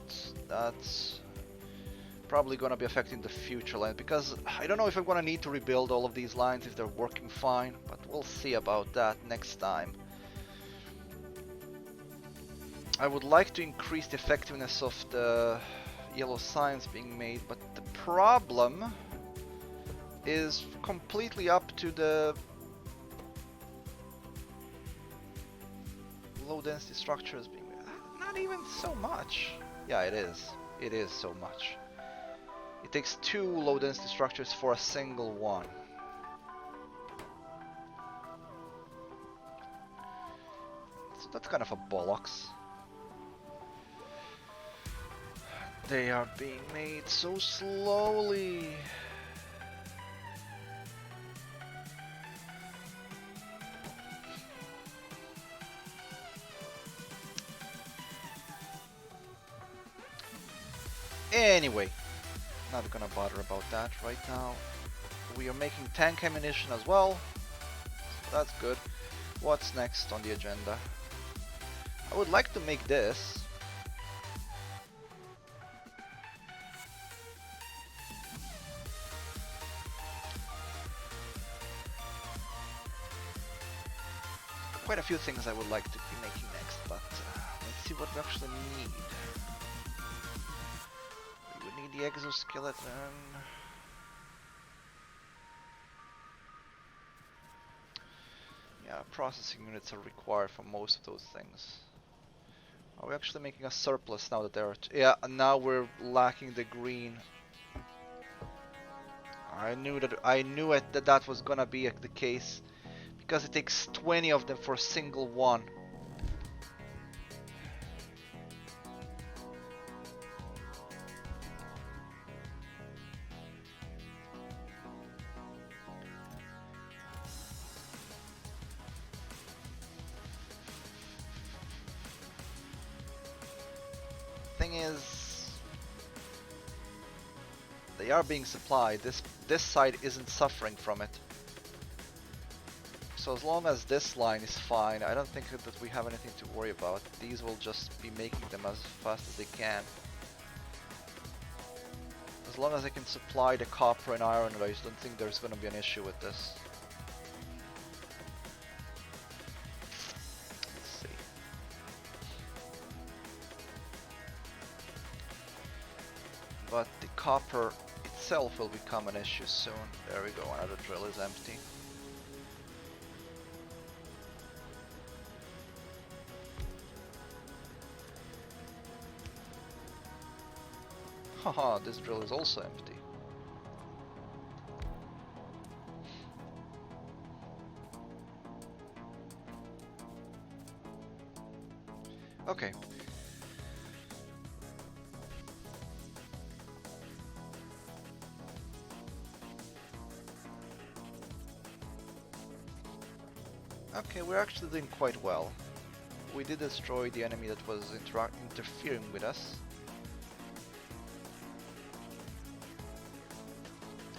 that's probably gonna be affecting the future line, because I don't know if I'm gonna need to rebuild all of these lines if they're working fine, but we'll see about that next time. I would like to increase the effectiveness of the yellow signs being made, but the problem is completely up to the low density structures being made. Not even so much. Yeah, it is. It is so much. It takes 2 low density structures for a single one. So that's kind of a bollocks. They are being made so slowly. Anyway, not gonna bother about that right now. We are making tank ammunition as well, so that's good. What's next on the agenda? I would like to make this. Quite a few things I would like to be making next, but let's see what we actually need. We would need the exoskeleton. Yeah, processing units are required for most of those things. Are we actually making a surplus now that there are yeah, now we're lacking the green. I knew that was gonna be the case, because it takes 20 of them for a single one. thing is, they are being supplied. This side isn't suffering from it. So as long as this line is fine, I don't think that we have anything to worry about. These will just be making them as fast as they can. As long as I can supply the copper and iron, I just don't think there's going to be an issue with this. Let's see. But the copper itself will become an issue soon. There we go, another drill is empty. Haha, this drill is also empty. Okay. Okay, we're actually doing quite well. We did destroy the enemy that was interfering with us.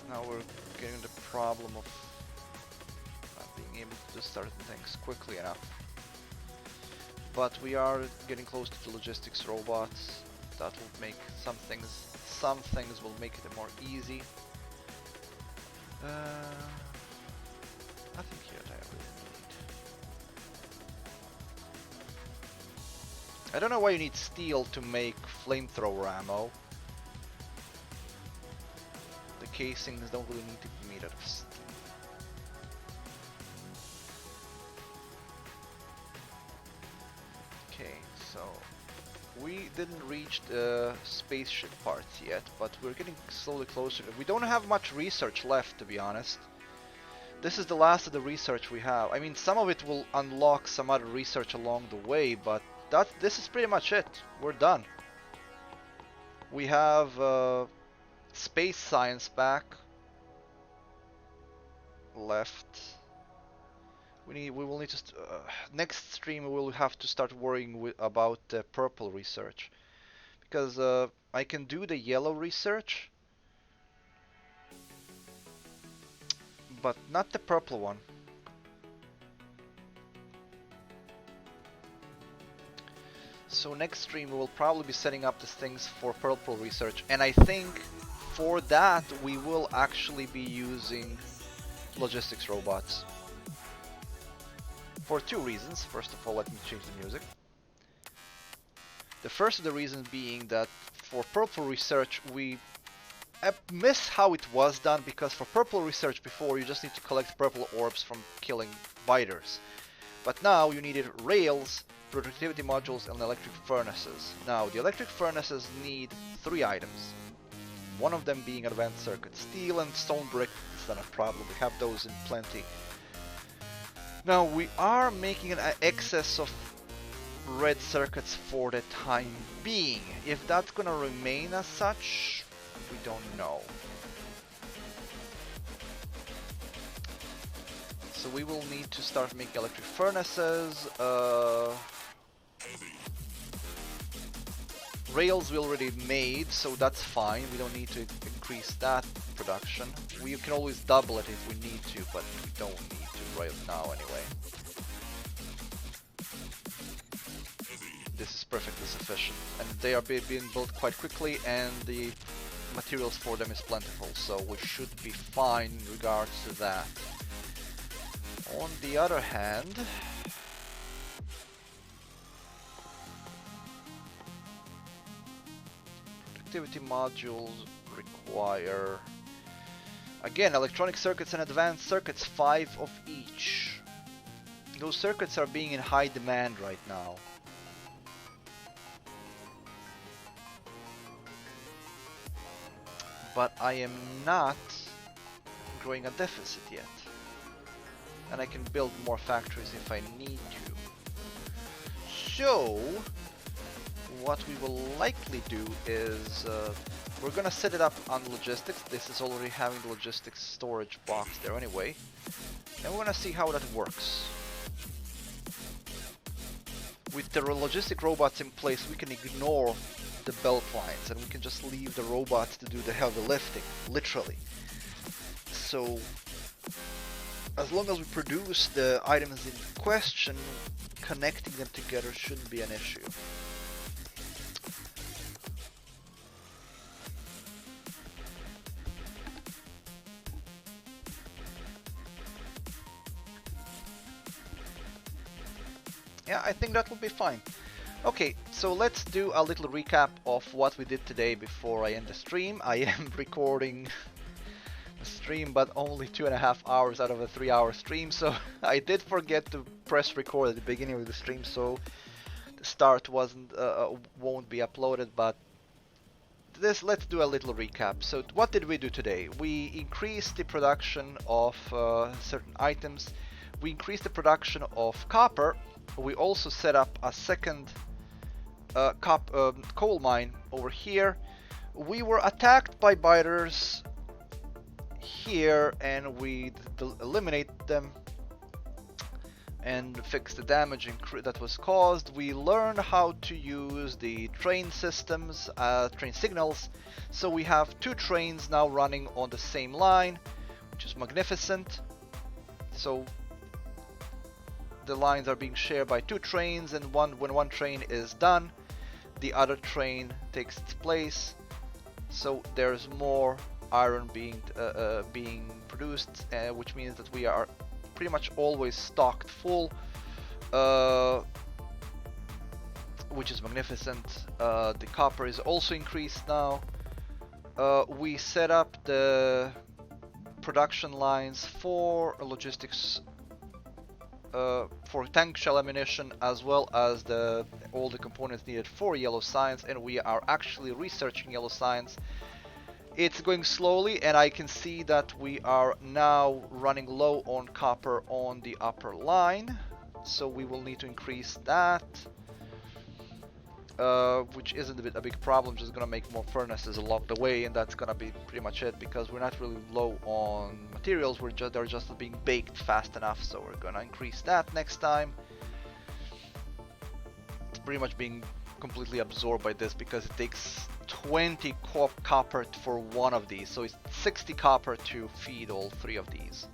Now we're getting the problem of not being able to do certain things quickly enough. But we are getting close to the logistics robots. That will make some things will make it more easy. Nothing here that I really need. I don't know why you need steel to make flamethrower ammo. The casings don't really need to be made out of steel. Okay, so we didn't reach the spaceship parts yet, but we're getting slowly closer. We don't have much research left, to be honest. This is the last of the research we have. I mean, some of it will unlock some other research along the way, but this is pretty much it. We're done. We have space science back left. We will need to next stream we will have to start worrying about the purple research, because I can do the yellow research, but not the purple one. So next stream we will probably be setting up the things for purple research, and I think for that we will actually be using logistics robots. For two reasons. First of all, let me change the music. The first of the reasons being that for purple research we miss how it was done, because for purple research before you just need to collect purple orbs from killing biters. But now you needed rails, productivity modules, and electric furnaces. Now the electric furnaces need 3 items. One of them being advanced circuits. Steel and stone brick is not a problem, we have those in plenty. Now we are making an excess of red circuits for the time being. If that's gonna remain as such, we don't know. So we will need to start making electric furnaces. Rails we already made, so that's fine. We don't need to increase that production. We can always double it if we need to, but we don't need to right now anyway. This is perfectly sufficient, and they are being built quite quickly, and the materials for them is plentiful, so we should be fine in regards to that. On the other hand, productivity modules require, again, electronic circuits and advanced circuits, 5 of each. Those circuits are being in high demand right now. But I am not growing a deficit yet. And I can build more factories if I need to. So, what we will likely do is we're gonna set it up on logistics. This is already having the logistics storage box there anyway. And we're gonna see how that works. With the logistic robots in place, we can ignore the belt lines, and we can just leave the robots to do the heavy lifting, literally. So as long as we produce the items in question, connecting them together shouldn't be an issue. Yeah, I think that will be fine. Okay, so let's do a little recap of what we did today before I end the stream. I am recording the stream, but only 2.5 hours out of a 3-hour stream, so I did forget to press record at the beginning of the stream, so the start won't be uploaded, but let's do a little recap. So what did we do today? We increased the production of certain items. We increased the production of copper. We also set up a second coal mine over here. We were attacked by biters here, and we eliminate them and fix the damage that was caused. We learned how to use the train systems, train signals. So we have 2 trains now running on the same line, which is magnificent. So the lines are being shared by 2 trains, and when one train is done, the other train takes its place. So there's more iron being produced, which means that we are pretty much always stocked full, which is magnificent. The copper is also increased now. We set up the production lines for logistics, for tank shell ammunition, as well as all the components needed for yellow science, and we are actually researching yellow science. It's going slowly, and I can see that we are now running low on copper on the upper line, so we will need to increase that, which isn't a big problem. Just gonna make more furnaces along the way, and that's gonna be pretty much it, because we're not really low on materials. They're just being baked fast enough, so we're gonna increase that next time. It's pretty much being completely absorbed by this, because it takes 20 copper for one of these, so it's 60 copper to feed all 3 of these.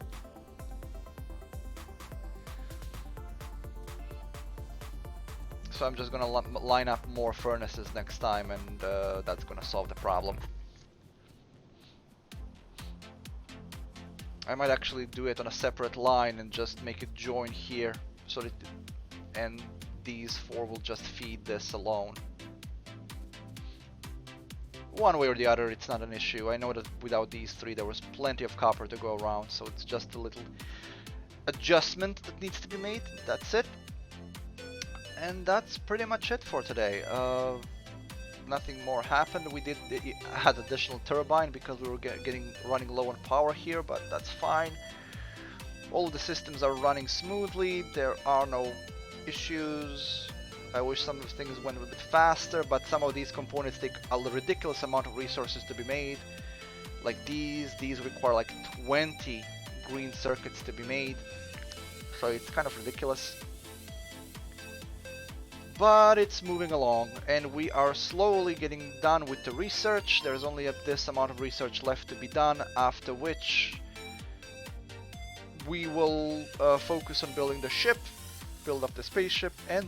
So I'm just gonna line up more furnaces next time, and that's gonna solve the problem. I might actually do it on a separate line and just make it join here, so that, and these 4 will just feed this alone. One way or the other, it's not an issue. I know that without these 3 there was plenty of copper to go around, so it's just a little adjustment that needs to be made. That's it. And that's pretty much it for today. Nothing more happened. We did add additional turbine because we were running low on power here, but that's fine. All of the systems are running smoothly. There are no issues. I wish some of the things went a bit faster, but some of these components take a ridiculous amount of resources to be made. Like these require like 20 green circuits to be made, so it's kind of ridiculous. But it's moving along, and we are slowly getting done with the research. There's only this amount of research left to be done, after which we will focus on building the ship, build up the spaceship, and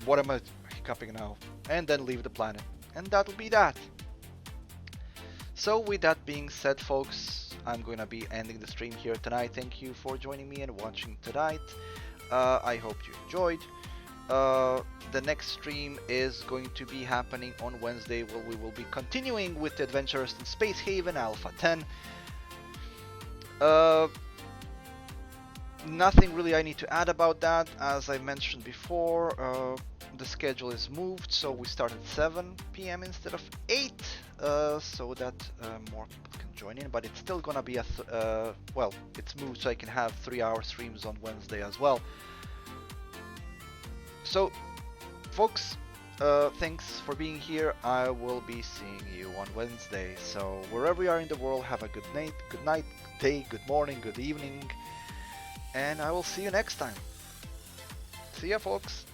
what am I hiccuping now? And then leave the planet. And that'll be that. So with that being said, folks, I'm going to be ending the stream here tonight. Thank you for joining me and watching tonight. I hope you enjoyed. The next stream is going to be happening on Wednesday, where we will be continuing with the Adventures in Space Haven Alpha 10. Nothing really I need to add about that. As I mentioned before, the schedule is moved, so we start at 7 p.m. instead of 8, so that more people can join in, but it's still gonna be well, it's moved so I can have 3-hour streams on Wednesday as well. So, folks, thanks for being here. I will be seeing you on Wednesday. So, wherever you are in the world, have a good night, good day, good morning, good evening, and I will see you next time. See ya, folks.